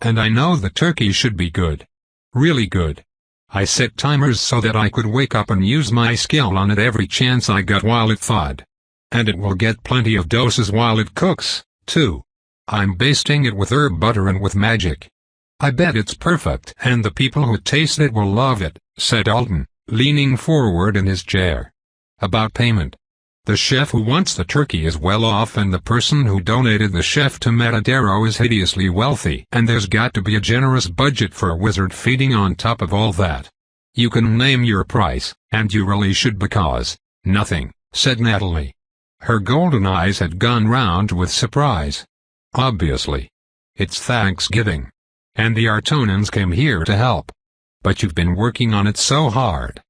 And I know the turkey should be good. Really good. I set timers so that I could wake up and use my skill on it every chance I got while it thawed. And it will get plenty of doses while it cooks, too. I'm basting it with herb butter and with magic. I bet it's perfect and the people who taste it will love it, said Alden, leaning forward in his chair. About payment. The chef who wants the turkey is well off and the person who donated the chef to Matadero is hideously wealthy, and there's got to be a generous budget for a wizard feeding on top of all that. You can name your price, and you really should because, nothing, said Natalie. Her golden eyes had gone round with surprise. Obviously. It's Thanksgiving. And the Artonans came here to help. But you've been working on it so hard.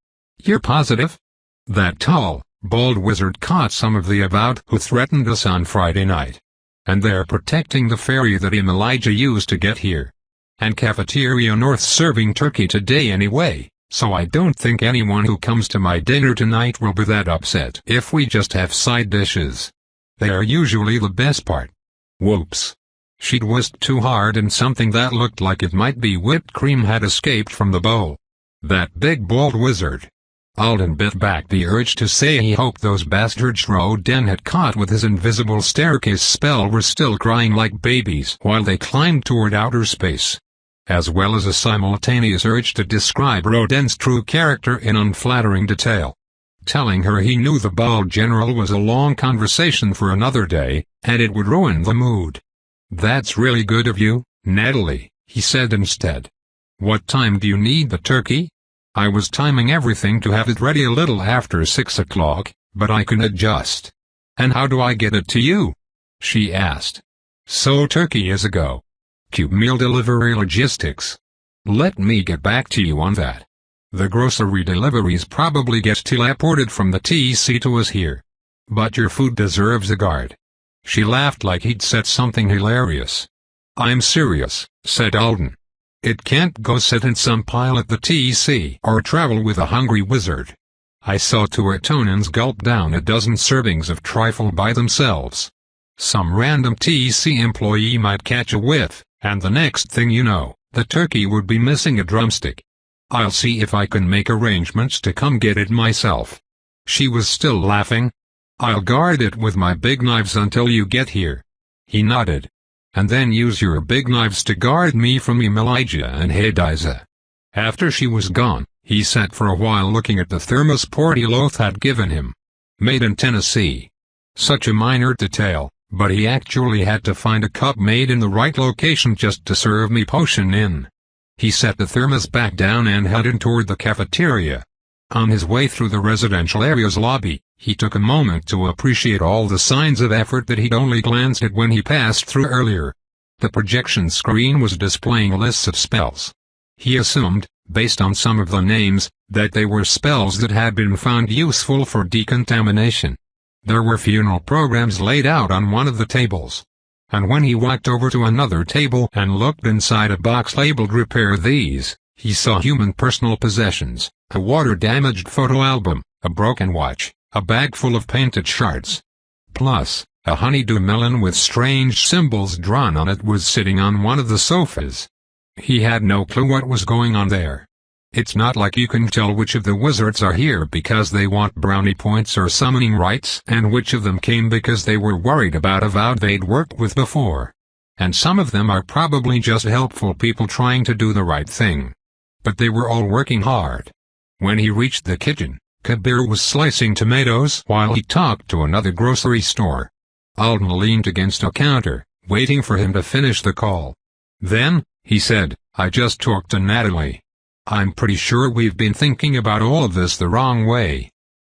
You're positive? That tall, bald wizard caught some of the avowed who threatened us on Friday night. And they're protecting the ferry that Elijah used to get here. And Cafeteria North's serving turkey today anyway, so I don't think anyone who comes to my dinner tonight will be that upset if we just have side dishes. They are usually the best part. Whoops. She'd whisked too hard and something that looked like it might be whipped cream had escaped from the bowl. That big bald wizard. Alden bit back the urge to say he hoped those bastards Rodin had caught with his invisible staircase spell were still crying like babies while they climbed toward outer space. As well as a simultaneous urge to describe Rodin's true character in unflattering detail. Telling her he knew the bald general was a long conversation for another day, and it would ruin the mood. That's really good of you, Natalie, he said instead. What time do you need the turkey? I was timing everything to have it ready a little after 6 o'clock, but I can adjust. And how do I get it to you? She asked. So turkey is a go. Cube meal delivery logistics. Let me get back to you on that. The grocery deliveries probably get teleported from the TC to us here. But your food deserves a guard. She laughed like he'd said something hilarious. I'm serious, said Alden. It can't go sit in some pile at the TC or travel with a hungry wizard. I saw two Artonans gulp down a dozen servings of trifle by themselves. Some random TC employee might catch a whiff, and the next thing you know, the turkey would be missing a drumstick. I'll see if I can make arrangements to come get it myself. She was still laughing. I'll guard it with my big knives until you get here. He nodded. And then use your big knives to guard me from Elijah and Hadassah. After she was gone, he sat for a while looking at the thermos Portiloth had given him. Made in Tennessee. Such a minor detail, but he actually had to find a cup made in the right location just to serve me potion in. He set the thermos back down and headed toward the cafeteria. On his way through the residential area's lobby, he took a moment to appreciate all the signs of effort that he'd only glanced at when he passed through earlier. The projection screen was displaying lists of spells. He assumed, based on some of the names, that they were spells that had been found useful for decontamination. There were funeral programs laid out on one of the tables. And when he walked over to another table and looked inside a box labeled Repair These, he saw human personal possessions, a water-damaged photo album, a broken watch, a bag full of painted shards. Plus, a honeydew melon with strange symbols drawn on it was sitting on one of the sofas. He had no clue what was going on there. It's not like you can tell which of the wizards are here because they want brownie points or summoning rights and which of them came because they were worried about avowed they'd worked with before. And some of them are probably just helpful people trying to do the right thing. But they were all working hard. When he reached the kitchen, Kabir was slicing tomatoes while he talked to another grocery store. Alden leaned against a counter, waiting for him to finish the call. Then, he said, I just talked to Natalie. I'm pretty sure we've been thinking about all of this the wrong way.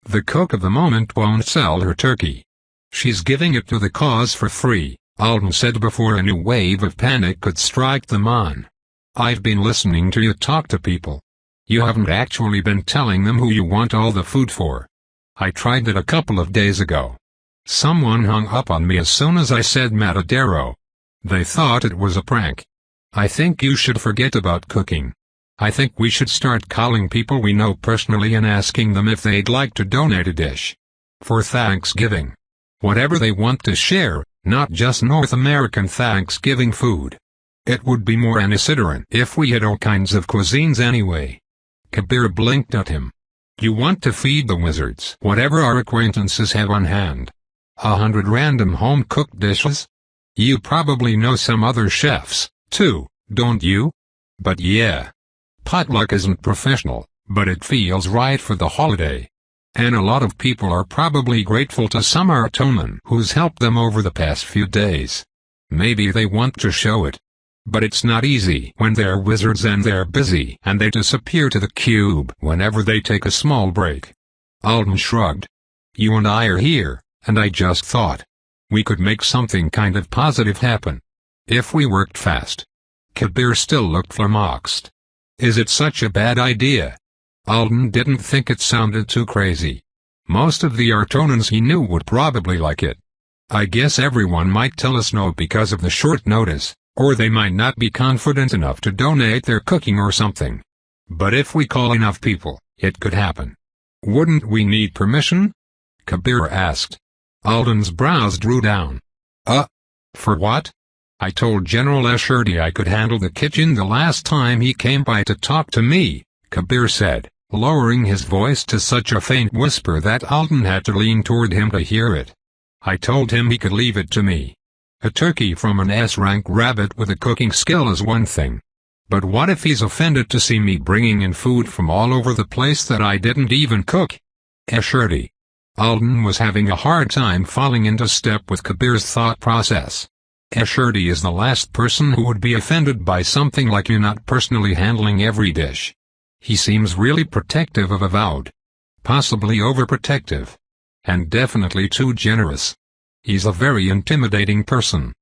The cook of the moment won't sell her turkey. She's giving it to the cause for free, Alden said before a new wave of panic could strike them on. I've been listening to you talk to people. You haven't actually been telling them who you want all the food for. I tried it a couple of days ago. Someone hung up on me as soon as I said Matadero. They thought it was a prank. I think you should forget about cooking. I think we should start calling people we know personally and asking them if they'd like to donate a dish. For Thanksgiving. Whatever they want to share, not just North American Thanksgiving food. It would be more anisitoran if we had all kinds of cuisines anyway. Kabir blinked at him. You want to feed the wizards whatever our acquaintances have on hand. 100 random home-cooked dishes? You probably know some other chefs, too, don't you? But yeah. Potluck isn't professional, but it feels right for the holiday. And a lot of people are probably grateful to some Artonan who's helped them over the past few days. Maybe they want to show it. But it's not easy when they're wizards and they're busy and they disappear to the cube whenever they take a small break. Alden shrugged. You and I are here, and I just thought we could make something kind of positive happen. If we worked fast. Kabir still looked flummoxed. Is it such a bad idea? Alden didn't think it sounded too crazy. Most of the Artonans he knew would probably like it. I guess everyone might tell us no because of the short notice, or they might not be confident enough to donate their cooking or something. But if we call enough people, it could happen. Wouldn't we need permission? Kabir asked. Alden's brows drew down. For what? I told General Escherty I could handle the kitchen the last time he came by to talk to me, Kabir said, lowering his voice to such a faint whisper that Alden had to lean toward him to hear it. I told him he could leave it to me. A turkey from an S-rank rabbit with a cooking skill is one thing. But what if he's offended to see me bringing in food from all over the place that I didn't even cook? Escherty. Alden was having a hard time falling into step with Kabir's thought process. Escherty is the last person who would be offended by something like you not personally handling every dish. He seems really protective of Avowed. Possibly overprotective. And definitely too generous. He's a very intimidating person.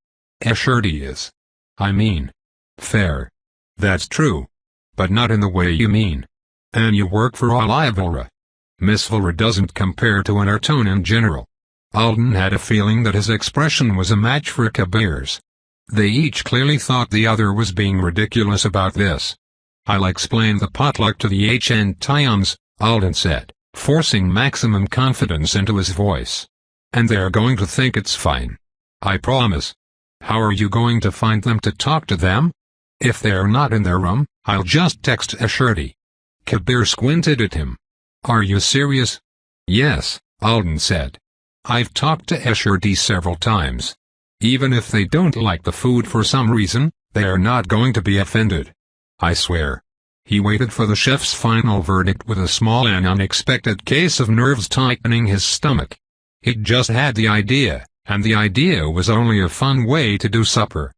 Escherty is. I mean. Fair. That's true. But not in the way you mean. And you work for Olivelra. Miss Vilra doesn't compare to an Artonan general. Alden had a feeling that his expression was a match for Kabir's. They each clearly thought the other was being ridiculous about this. I'll explain the potluck to the HN Tyons, Alden said, forcing maximum confidence into his voice. And they're going to think it's fine. I promise. How are you going to find them to talk to them? If they're not in their room, I'll just text Escherty. Kabir squinted at him. Are you serious? Yes, Alden said. I've talked to Escherty several times. Even if they don't like the food for some reason, they are not going to be offended. I swear. He waited for the chef's final verdict with a small and unexpected case of nerves tightening his stomach. He'd just had the idea, and the idea was only a fun way to do supper.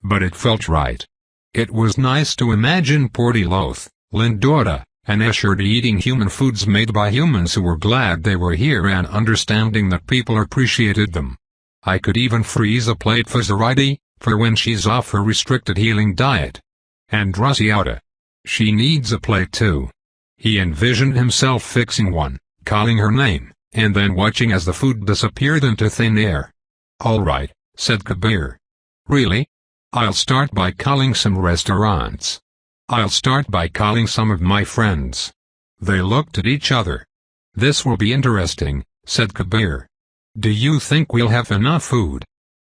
But it felt right. It was nice to imagine Portiloth, Lindora, and Escherty eating human foods made by humans who were glad they were here and understanding that people appreciated them. I could even freeze a plate for Zoraide, for when she's off her restricted healing diet. And Rosciata. She needs a plate too. He envisioned himself fixing one, calling her name, and then watching as the food disappeared into thin air. All right, said Kabir. Really? I'll start by calling some restaurants. I'll start by calling some of my friends. They looked at each other. This will be interesting, said Kabir. Do you think we'll have enough food?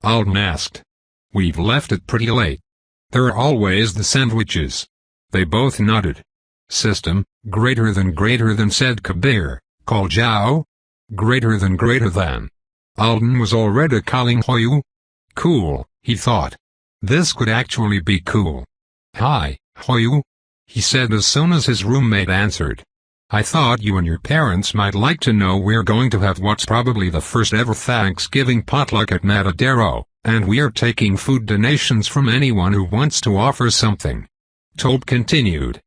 Alden asked. We've left it pretty late. There are always the sandwiches. They both nodded. System, greater than said Kabir. Call Zhao? Greater than. Alden was already calling Hoyu. Cool, he thought. This could actually be cool. Hi, Hoyu, he said as soon as his roommate answered. I thought you and your parents might like to know we're going to have what's probably the first ever Thanksgiving potluck at Matadero, and we're taking food donations from anyone who wants to offer something. Tobe continued.